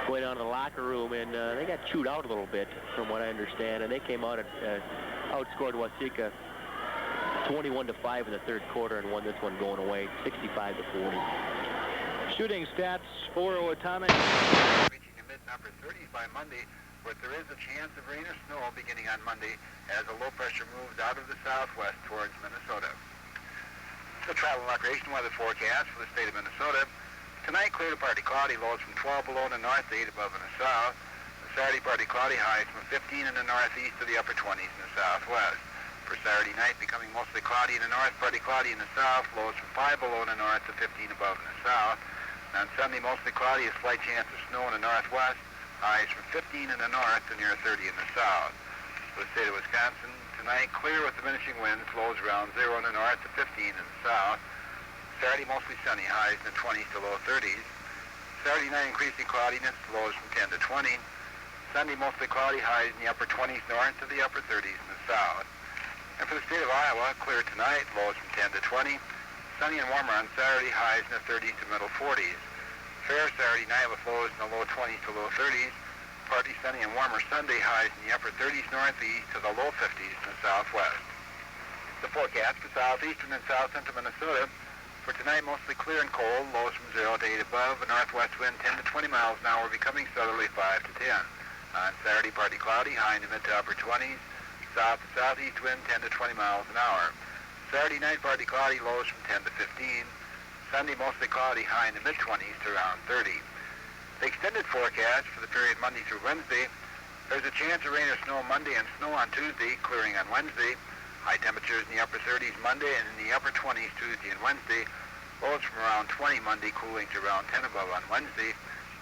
going down to the locker room, and they got chewed out a little bit, from what I understand, and they came out and outscored Waseca 21-5 in the third quarter and won this one going away 65-40. Shooting stats for Owatonna. Reaching a mid-number 30s by Monday, but there is a chance of rain or snow beginning on Monday as a low pressure moves out of the southwest towards Minnesota. The travel and recreation weather forecast for the state of Minnesota. Tonight, clear to partly cloudy, lows from 12 below in the north to 8 above in the south. Saturday, partly cloudy, highs from 15 in the northeast to the upper 20s in the southwest. For Saturday night, becoming mostly cloudy in the north, partly cloudy in the south, lows from 5 below in the north to 15 above in the south. And on Sunday, mostly cloudy, a slight chance of snow in the northwest, highs from 15 in the north to near 30 in the south. For the state of Wisconsin, tonight, clear with diminishing winds, lows around 0 in the north to 15 in the south. Saturday, mostly sunny, highs in the 20s to low 30s. Saturday night, increasing cloudiness, lows from 10 to 20. Sunday, mostly cloudy, highs in the upper 20s north to the upper 30s in the south. And for the state of Iowa, clear tonight, lows from 10 to 20. Sunny and warmer on Saturday, highs in the 30s to middle 40s. Fair Saturday night with lows in the low 20s to low 30s. Partly sunny and warmer Sunday, highs in the upper 30s northeast to the low 50s in the southwest. The forecast for southeastern and south central Minnesota. For tonight, mostly clear and cold, lows from 0 to 8 above. A northwest wind 10 to 20 miles an hour, becoming southerly 5 to 10. On Saturday, partly cloudy, high in the mid to upper 20s. South to southeast wind 10 to 20 miles an hour. Saturday night, partly cloudy, lows from 10 to 15. Sunday, mostly cloudy, high in the mid-20s to around 30. The extended forecast for the period Monday through Wednesday, there's a chance of rain or snow Monday and snow on Tuesday, clearing on Wednesday. High temperatures in the upper 30s Monday and in the upper 20s Tuesday and Wednesday. Lows from around 20 Monday, cooling to around 10 above on Wednesday.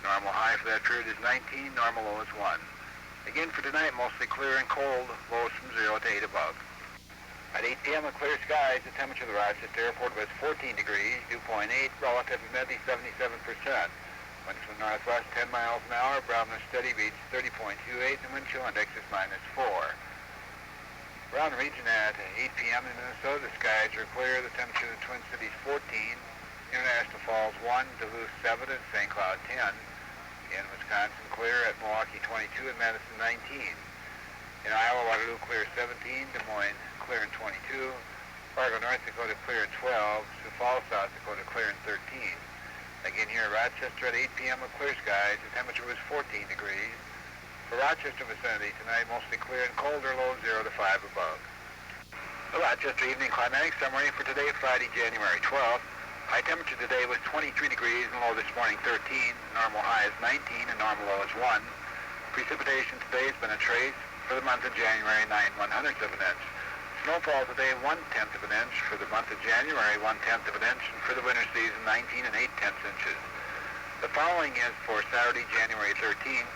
Normal high for that period is 19, normal low is 1. Again for tonight, mostly clear and cold, lows from 0 to 8 above. At 8 p.m. with clear skies, the temperature of the Rochester Airport was 14 degrees, dew point 8, relative humidity 77%. Winds from northwest 10 miles an hour, barometer steady reads 30.28, and wind chill index is -4. Around the region at 8 p.m. in Minnesota, the skies are clear. The temperature in the Twin Cities 14, International Falls 1, Duluth 7, and St. Cloud 10. In Wisconsin, clear at Milwaukee 22 and Madison 19. In Iowa, Waterloo clear 17, Des Moines clear in 22, Fargo, North Dakota clear at 12, Sioux Falls, South Dakota clear in 13. Again here at Rochester at 8 p.m. with clear skies, the temperature was 14 degrees. For Rochester vicinity tonight, mostly clear and colder, low 0 to 5 above. The Rochester evening climatic summary for today, Friday, January 12th. High temperature today was 23 degrees and low this morning 13. Normal high is 19 and normal low is 1. Precipitation today has been a trace. For the month of January, 9/100ths of an inch. Snowfall today, 1/10 of an inch. For the month of January, 1/10 of an inch. And for the winter season, 19 and 8/10 inches. The following is for Saturday, January 13th.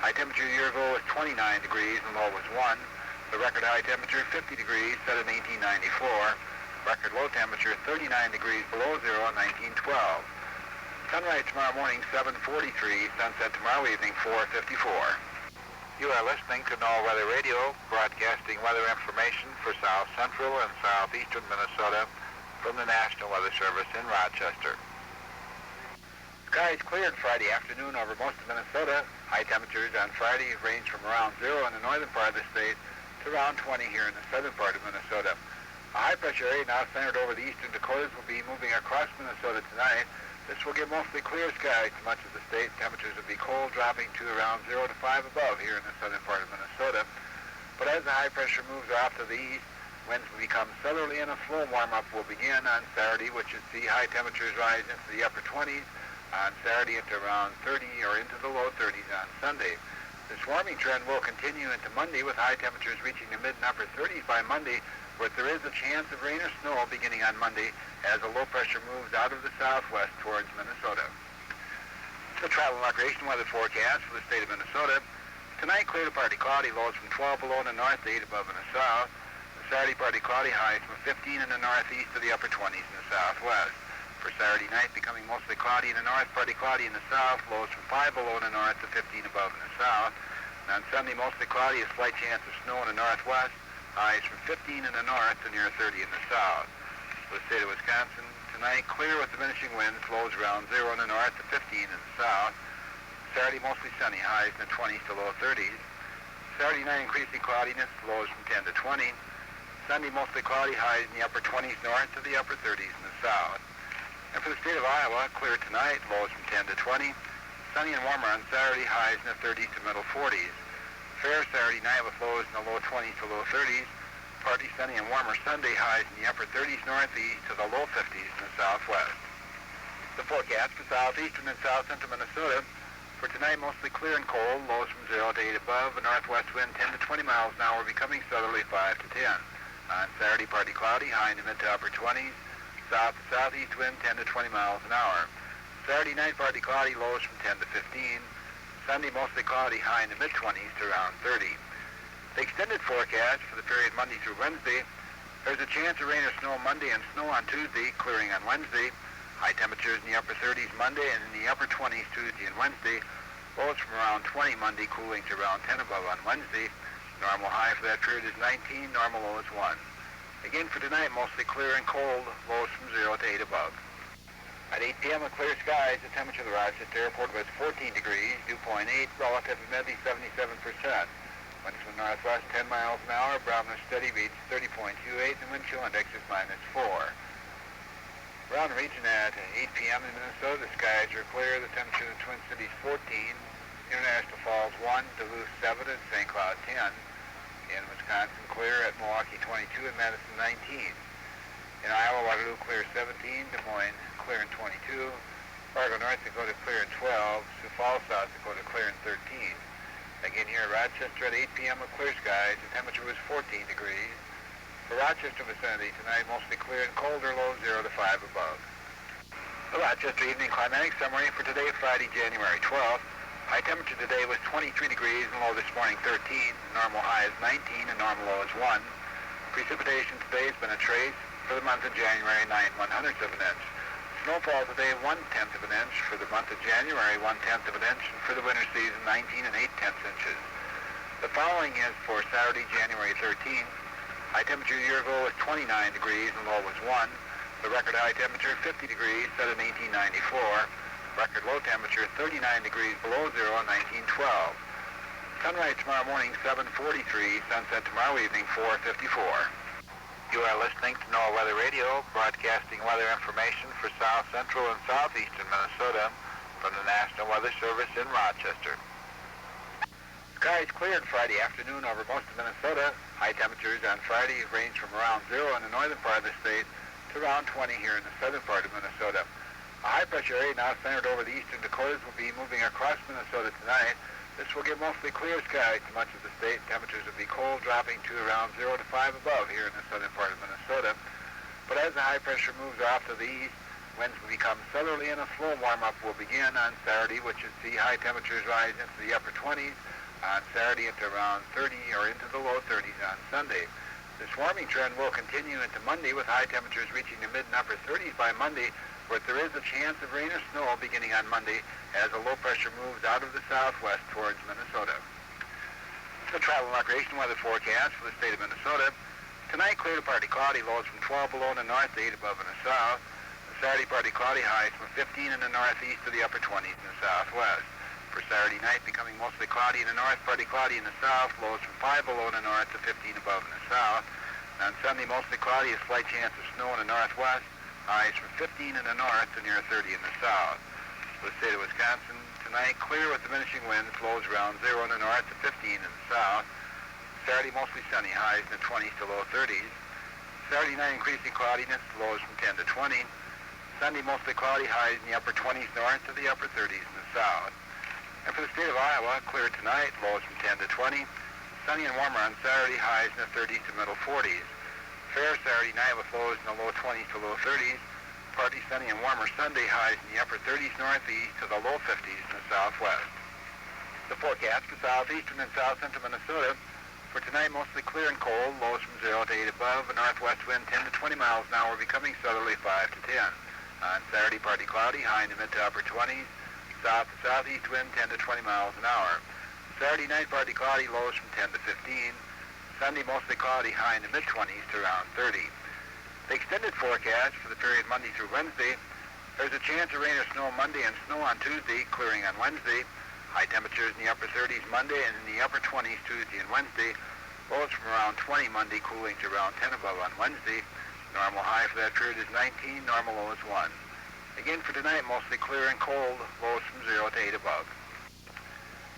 High temperature a year ago was 29 degrees and low was 1. The record high temperature, 50 degrees, set in 1894. Record low temperature, 39 degrees below zero in 1912. Sunrise tomorrow morning, 7:43. Sunset tomorrow evening, 4:54. You are listening to NOAA Weather Radio, broadcasting weather information for south central and southeastern Minnesota from the National Weather Service in Rochester. Skies cleared Friday afternoon over most of Minnesota. High temperatures on Friday range from around 0 in the northern part of the state to around 20 here in the southern part of Minnesota. A high-pressure area now centered over the eastern Dakotas will be moving across Minnesota tonight. This will give mostly clear skies to much of the state. Temperatures will be cold, dropping to around 0 to 5 above here in the southern part of Minnesota. But as the high pressure moves off to the east, winds will become southerly and a slow warm-up will begin on Saturday, which is see high temperatures rise into the upper 20s on Saturday into around 30 or into the low 30s on Sunday. This warming trend will continue into Monday with high temperatures reaching the mid and upper 30s by Monday, but there is a chance of rain or snow beginning on Monday as a low pressure moves out of the southwest towards Minnesota. The travel and recreation weather forecast for the state of Minnesota. Tonight, clear to partly cloudy, lows from 12 below in the north to 8 above in the south. Saturday, partly cloudy, highs from 15 in the northeast to the upper 20s in the southwest. For Saturday night, becoming mostly cloudy in the north, partly cloudy in the south, lows from 5 below in the north to 15 above in the south. And on Sunday, mostly cloudy, a slight chance of snow in the northwest. Highs from 15 in the north to near 30 in the south. For the state of Wisconsin, tonight clear with diminishing winds, lows around 0 in the north to 15 in the south. Saturday mostly sunny, highs in the 20s to low 30s. Saturday night increasing cloudiness, lows from 10 to 20. Sunday mostly cloudy, highs in the upper 20s north to the upper 30s in the south. And for the state of Iowa, clear tonight, lows from 10 to 20. Sunny and warmer on Saturday, highs in the 30s to middle 40s. Fair Saturday night with lows in the low 20s to low 30s. Partly sunny and warmer Sunday, highs in the upper 30s northeast to the low 50s in the southwest. The forecast for southeastern and south central Minnesota. For tonight, mostly clear and cold, lows from 0 to 8 above. A northwest wind 10 to 20 miles an hour, becoming southerly 5 to 10. On Saturday, partly cloudy, high in the mid to upper 20s. South to southeast wind 10 to 20 miles an hour. Saturday night, partly cloudy, lows from 10 to 15. Sunday, mostly cloudy, high in the mid-20s to around 30. The extended forecast for the period Monday through Wednesday, there's a chance of rain or snow Monday and snow on Tuesday, clearing on Wednesday. High temperatures in the upper 30s Monday and in the upper 20s Tuesday and Wednesday. Lows from around 20 Monday, cooling to around 10 above on Wednesday. Normal high for that period is 19, normal low is 1. Again for tonight, mostly clear and cold, lows from 0 to 8 above. At 8 p.m. with clear skies, the temperature of the Rochester Airport was 14 degrees, dew point 8, relative humidity 77%. Winds from northwest 10 miles an hour, barometer steady reads 30.28, and wind chill index is -4. Around the region at 8 p.m. in Minnesota, the skies are clear, the temperature in the Twin Cities 14, International Falls 1, Duluth 7, and St. Cloud 10. In Wisconsin, clear at Milwaukee 22 and Madison 19. In Iowa, Waterloo clear 17, Des Moines clear in 22, Fargo, North Dakota clear in 12, Sioux Falls, South Dakota clear in 13. Again here at Rochester at 8 p.m. with clear skies, the temperature was 14 degrees. For Rochester vicinity tonight, mostly clear and colder, low 0 to 5 above. The Rochester evening climatic summary for today, Friday, January 12th. High temperature today was 23 degrees and low this morning 13. Normal high is 19 and normal low is 1. Precipitation today has been a trace. For the month of January, 9/100ths of an inch. Snowfall today, 1/10 of an inch. For the month of January, 1/10 of an inch. And for the winter season, 19 and 8/10 inches. The following is for Saturday, January 13th. High temperature a year ago was 29 degrees and low was 1. The record high temperature, 50 degrees, set in 1894. Record low temperature, 39 degrees below zero in 1912. Sunrise tomorrow morning, 7:43. Sunset tomorrow evening, 4:54. You are listening to NOAA Weather Radio, broadcasting weather information for south central and southeastern Minnesota from the National Weather Service in Rochester. Skies cleared Friday afternoon over most of Minnesota. High temperatures on Friday range from around 0 in the northern part of the state to around 20 here in the southern part of Minnesota. A high-pressure area now centered over the eastern Dakotas will be moving across Minnesota tonight. This will give mostly clear skies to much of the state. Temperatures will be cold, dropping to around 0 to 5 above here in the southern part of Minnesota. But as the high pressure moves off to the east, winds will become southerly and a slow warm-up will begin on Saturday, which is see high temperatures rise into the upper 20s on Saturday into around 30 or into the low 30s on Sunday. This warming trend will continue into Monday with high temperatures reaching the mid and upper 30s by Monday, but there is a chance of rain or snow beginning on Monday as a low pressure moves out of the southwest towards Minnesota. The travel and recreation weather forecast for the state of Minnesota. Tonight, clear to partly cloudy, lows from 12 below in the north to 8 above in the south. Saturday, partly cloudy, highs from 15 in the northeast to the upper 20s in the southwest. For Saturday night, becoming mostly cloudy in the north, partly cloudy in the south, lows from 5 below in the north to 15 above in the south. And on Sunday, mostly cloudy, a slight chance of snow in the northwest. Highs from 15 in the north to near 30 in the south. For the state of Wisconsin, tonight clear with diminishing winds, lows around 0 in the north to 15 in the south. Saturday mostly sunny, highs in the 20s to low 30s. Saturday night increasing cloudiness, lows from 10 to 20. Sunday mostly cloudy, highs in the upper 20s north to the upper 30s in the south. And for the state of Iowa, clear tonight, lows from 10 to 20. Sunny and warmer on Saturday, highs in the 30s to middle 40s. Fair Saturday night with lows in the low 20s to low 30s. Partly sunny and warmer Sunday, highs in the upper 30s northeast to the low 50s in the southwest. The forecast for southeastern and south central Minnesota. For tonight, mostly clear and cold, lows from 0 to 8 above. A northwest wind 10 to 20 miles an hour, becoming southerly 5 to 10. On Saturday, partly cloudy, high in the mid to upper 20s. South to southeast wind 10 to 20 miles an hour. Saturday night, partly cloudy, lows from 10 to 15. Sunday, mostly cloudy, high in the mid-20s to around 30. The extended forecast for the period Monday through Wednesday, there's a chance of rain or snow Monday and snow on Tuesday, clearing on Wednesday. High temperatures in the upper 30s Monday and in the upper 20s Tuesday and Wednesday. Lows from around 20 Monday, cooling to around 10 above on Wednesday. Normal high for that period is 19, normal low is 1. Again for tonight, mostly clear and cold, lows from 0 to 8 above.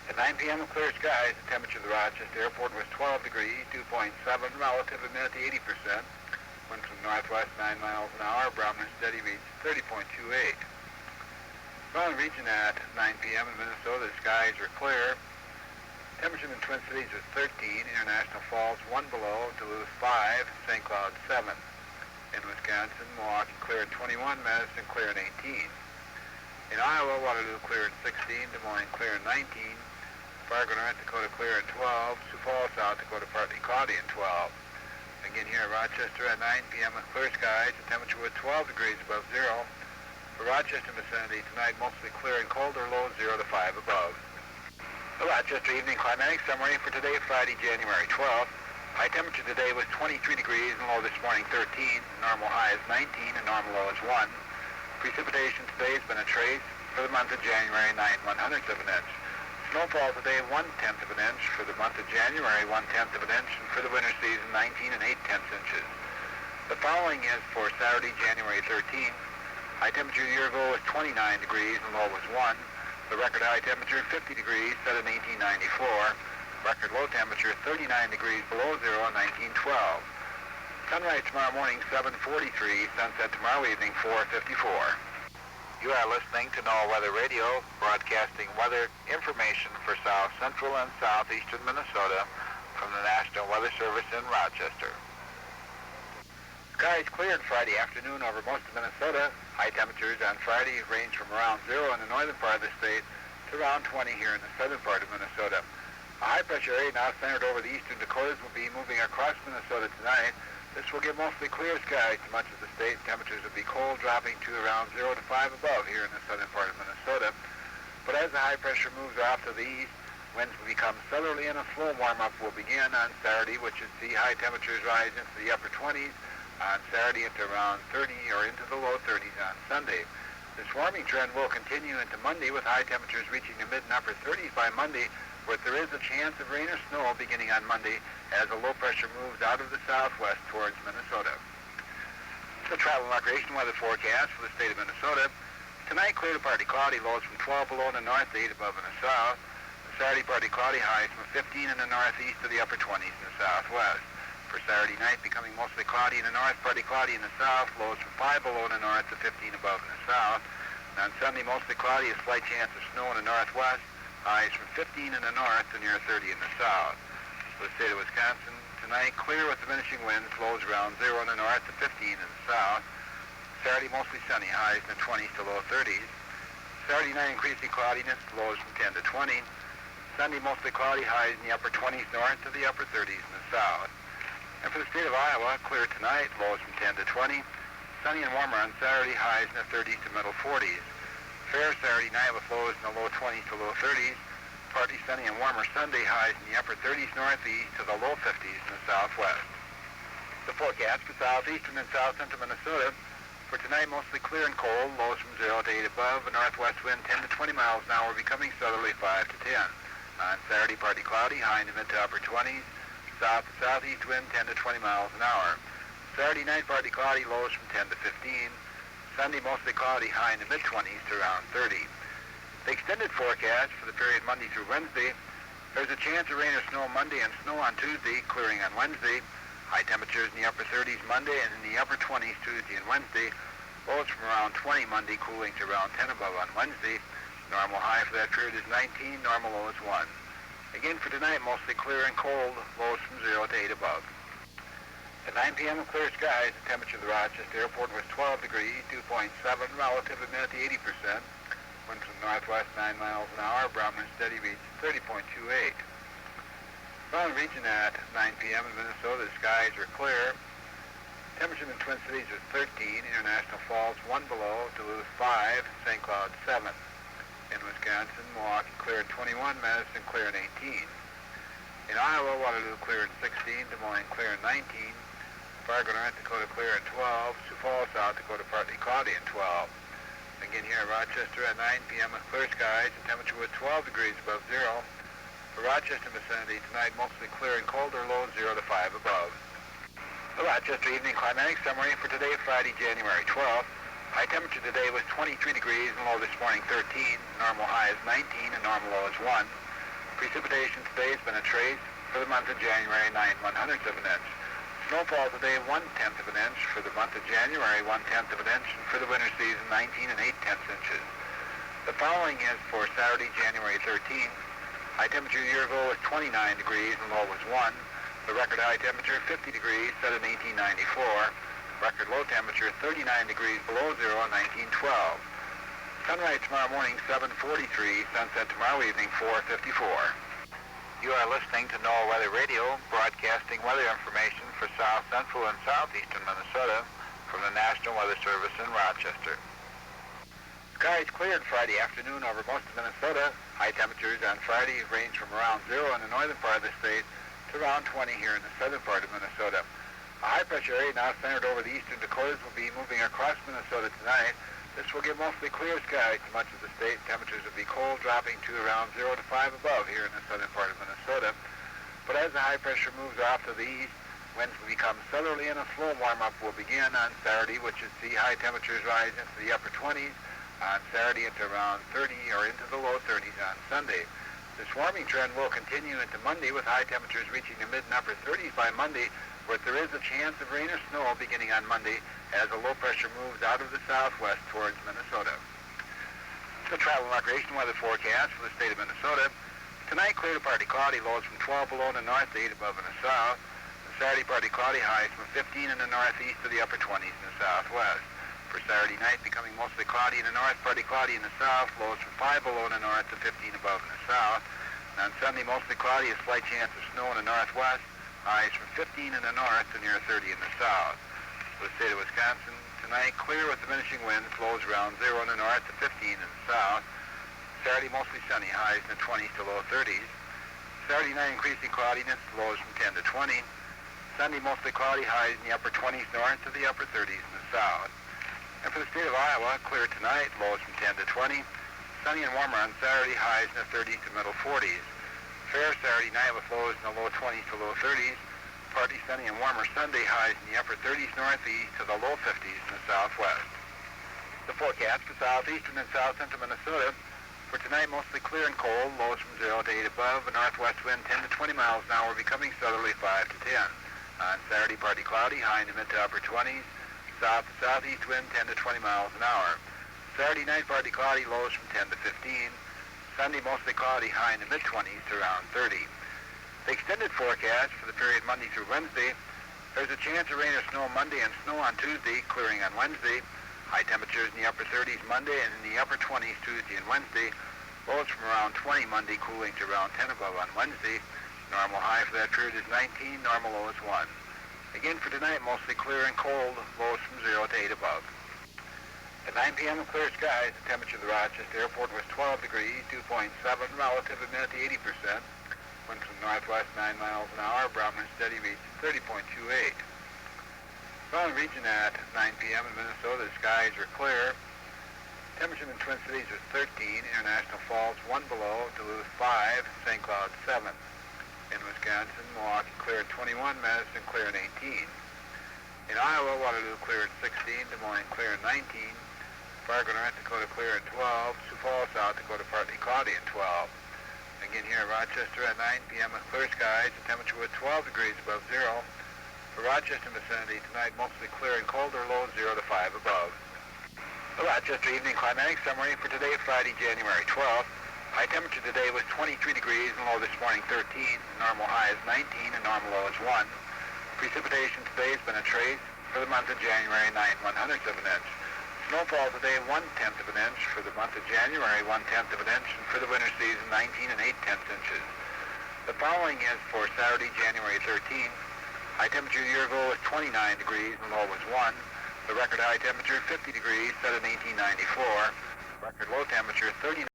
At 9 p.m. with clear skies, the temperature of the Rochester Airport was 12 degrees, dew point 7, relative humidity 80%. Wind from northwest 9 miles an hour, barometer steady reads 30.28. Around the region at 9 p.m. in Minnesota, the skies are clear. Temperature in the Twin Cities is 13, International Falls 1 below, Duluth 5, St. Cloud 7. In Wisconsin, Milwaukee clear at 21, Madison clear at 18. In Iowa, Waterloo clear at 16, Des Moines clear at 19. Fargo, North Dakota clear at 12. Sioux Falls, South Dakota partly cloudy at 12. Again here at Rochester at 9 p.m. with clear skies. The temperature was 12 degrees above zero. For Rochester vicinity tonight, mostly clear and colder, low 0 to 5 above. The Rochester evening climatic summary for today, Friday, January 12th. High temperature today was 23 degrees and low this morning 13. Normal high is 19 and normal low is 1. Precipitation today has been a trace for the month of January, 9/100ths of an inch. Snowfall today, 1/10 of an inch. For the month of January, 1/10 of an inch. And for the winter season, 19 8/10 inches. The following is for Saturday, January 13th. High temperature a year ago was 29 degrees and low was 1. The record high temperature, 50 degrees, set in 1894. Record low temperature, 39 degrees below zero in 1912. Sunrise tomorrow morning, 7:43. Sunset tomorrow evening, 4:54. You are listening to NOAA Weather Radio, broadcasting weather information for south central and southeastern Minnesota from the National Weather Service in Rochester. Skies cleared Friday afternoon over most of Minnesota. High temperatures on Friday range from around 0 in the northern part of the state to around 20 here in the southern part of Minnesota. A high-pressure area now centered over the eastern Dakotas will be moving across Minnesota tonight. This will give mostly clear skies to much of the state. Temperatures will be cold, dropping to around 0 to 5 above here in the southern part of Minnesota. But as the high pressure moves off to the east, winds will become southerly and a slow warm-up will begin on Saturday, which should see high temperatures rise into the upper 20s on Saturday into around 30 or into the low 30s on Sunday. This warming trend will continue into Monday with high temperatures reaching the mid and upper 30s by Monday, but there is a chance of rain or snow beginning on Monday as a low pressure moves out of the southwest towards Minnesota. The travel and recreation weather forecast for the state of Minnesota. Tonight, clear to partly cloudy, lows from 12 below in the north to 8 above in the south. Saturday, partly cloudy, highs from 15 in the northeast to the upper 20s in the southwest. For Saturday night, becoming mostly cloudy in the north, partly cloudy in the south, lows from 5 below in the north to 15 above in the south. And on Sunday, mostly cloudy, a slight chance of snow in the northwest, highs from 15 in the north to near 30 in the south. For the state of Wisconsin, tonight, clear with diminishing winds, lows around 0 in the north to 15 in the south. Saturday, mostly sunny, highs in the 20s to low 30s. Saturday night, increasing cloudiness, lows from 10 to 20. Sunday, mostly cloudy, highs in the upper 20s north to the upper 30s in the south. And for the state of Iowa, clear tonight, lows from 10 to 20. Sunny and warmer on Saturday, highs in the 30s to middle 40s. Fair Saturday night with lows in the low 20s to low 30s. Partly sunny and warmer Sunday, highs in the upper 30s northeast to the low 50s in the southwest. The forecast for southeastern and south central Minnesota. For tonight, mostly clear and cold, lows from 0 to 8 above. A northwest wind 10 to 20 miles an hour, becoming southerly 5 to 10. On Saturday, partly cloudy, high in the mid to upper 20s. South to southeast wind 10 to 20 miles an hour. Saturday night, partly cloudy, lows from 10 to 15. Sunday, mostly cloudy, high in the mid-20s to around 30. The extended forecast for the period Monday through Wednesday, there's a chance of rain or snow Monday and snow on Tuesday, clearing on Wednesday. High temperatures in the upper 30s Monday and in the upper 20s Tuesday and Wednesday. Lows from around 20 Monday, cooling to around 10 above on Wednesday. Normal high for that period is 19, normal low is 1. Again for tonight, mostly clear and cold, lows from 0 to 8 above. At 9 p.m. clear skies, the temperature of the Rochester Airport was 12 degrees, 2.7, relative humidity 80%. Wind from the northwest 9 miles an hour, Brahman steady reached 30.28. Around the region at 9 p.m. in Minnesota, the skies are clear. Temperature in the Twin Cities was 13, International Falls 1 below, Duluth 5, St. Cloud 7. In Wisconsin, Milwaukee clear at 21, Madison clear at 18. In Iowa, Waterloo clear at 16, Des Moines clear at 19, Fargo, North Dakota clear at 12, Sioux Falls, South Dakota partly cloudy at 12. Again here at Rochester at 9 p.m. with clear skies, the temperature was 12 degrees above zero. For Rochester vicinity tonight, mostly clear and colder, lows 0 to 5 above. The Rochester evening climatic summary for today, Friday, January 12th. High temperature today was 23 degrees and low this morning 13. Normal high is 19 and normal low is 1. Precipitation today has been a trace for the month of January, 9/100ths of an inch. Snowfall today 1/10 of an inch. For the month of January, 1/10 of an inch. And for the winter season, 19 8/10 inches. The following is for Saturday, January 13th. High temperature a year ago was 29 degrees and low was 1. The record high temperature 50 degrees set in 1894. Record low temperature 39 degrees below zero in 1912. Sunrise tomorrow morning 7:43. Sunset tomorrow evening 4:54. You are listening to NOAA Weather Radio, broadcasting weather information for south central and southeastern Minnesota from the National Weather Service in Rochester. Skies cleared Friday afternoon over most of Minnesota. High temperatures on Friday range from around 0 in the northern part of the state to to around 20 here in the southern part of Minnesota. A high-pressure area now centered over the eastern Dakotas will be moving across Minnesota tonight. This will give mostly clear skies to much of the state. Temperatures will be cold, dropping to around 0 to 5 above here in the southern part of Minnesota. But as the high pressure moves off to the east, winds will become southerly and a slow warm-up will begin on Saturday, which should see high temperatures rise into the upper 20s on Saturday into around 30 or into the low 30s on Sunday. This warming trend will continue into Monday with high temperatures reaching the mid and upper 30s by Monday, but there is a chance of rain or snow beginning on Monday as a low pressure moves out of the southwest towards Minnesota. The travel and recreation weather forecast for the state of Minnesota. Tonight, clear to partly cloudy, lows from 12 below in the north to 8 above in the south. Saturday, partly cloudy, highs from 15 in the northeast to the upper 20s in the southwest. For Saturday night, becoming mostly cloudy in the north, partly cloudy in the south, lows from 5 below in the north to 15 above in the south. And on Sunday, mostly cloudy, a slight chance of snow in the northwest, highs from 15 in the north to near 30 in the south. For the state of Wisconsin, tonight, clear with diminishing winds, lows around 0 in the north to 15 in the south. Saturday, mostly sunny, highs in the 20s to low 30s. Saturday night, increasing cloudiness, lows from 10 to 20. Sunday, mostly cloudy, highs in the upper 20s north to the upper 30s in the south. And for the state of Iowa, clear tonight, lows from 10 to 20. Sunny and warmer on Saturday, highs in the 30s to middle 40s. Fair Saturday night with lows in the low 20s to low 30s. Partly sunny and warmer Sunday, highs in the upper 30s northeast to the low 50s in the southwest. The forecast for southeastern and south central Minnesota. For tonight, mostly clear and cold, lows from 0 to 8 above, a northwest wind 10 to 20 miles an hour, becoming southerly 5 to 10. On Saturday, partly cloudy, high in the mid to upper 20s, south to southeast wind 10 to 20 miles an hour. Saturday night, partly cloudy, lows from 10 to 15. Sunday, mostly cloudy, high in the mid-20s to around 30. The extended forecast for the period Monday through Wednesday, there's a chance of rain or snow Monday and snow on Tuesday, clearing on Wednesday. High temperatures in the upper 30s Monday and in the upper 20s Tuesday and Wednesday. Lows from around 20 Monday, cooling to around 10 above on Wednesday. Normal high for that period is 19, normal low is 1. Again for tonight, mostly clear and cold, lows from 0 to 8 above. At 9 p.m. clear skies, the temperature of the Rochester Airport was 12 degrees, 2.7, relative humidity 80%. Wind from northwest 9 miles an hour, Browner steady reached 30.28. Following region at 9 p.m. in Minnesota, the skies were clear. Temperature in the Twin Cities was 13, International Falls 1 below, Duluth 5, St. Cloud 7. In Wisconsin, Milwaukee clear at 21, Madison clear at 18. In Iowa, Waterloo clear at 16, Des Moines clear at 19, Fargo, North Dakota clear at 12, Sioux Falls, South Dakota partly cloudy at 12. Again here at Rochester at 9 p.m. with clear skies, the temperature was 12 degrees above zero. For Rochester vicinity tonight, mostly clear and colder, lows 0 to 5 above. The Rochester evening climatic summary for today, Friday, January 12th. High temperature today was 23 degrees and low this morning 13. Normal high is 19 and normal low is 1. Precipitation today has been a trace for the month of January, 9/100ths of an inch. Snowfall today, 1/10 of an inch. For the month of January, 1/10 of an inch. And for the winter season, 19 and 8/10 inches. The following is for Saturday, January 13th. High temperature a year ago was 29 degrees and low was 1. The record high temperature 50 degrees set in 1894. Record low temperature 39.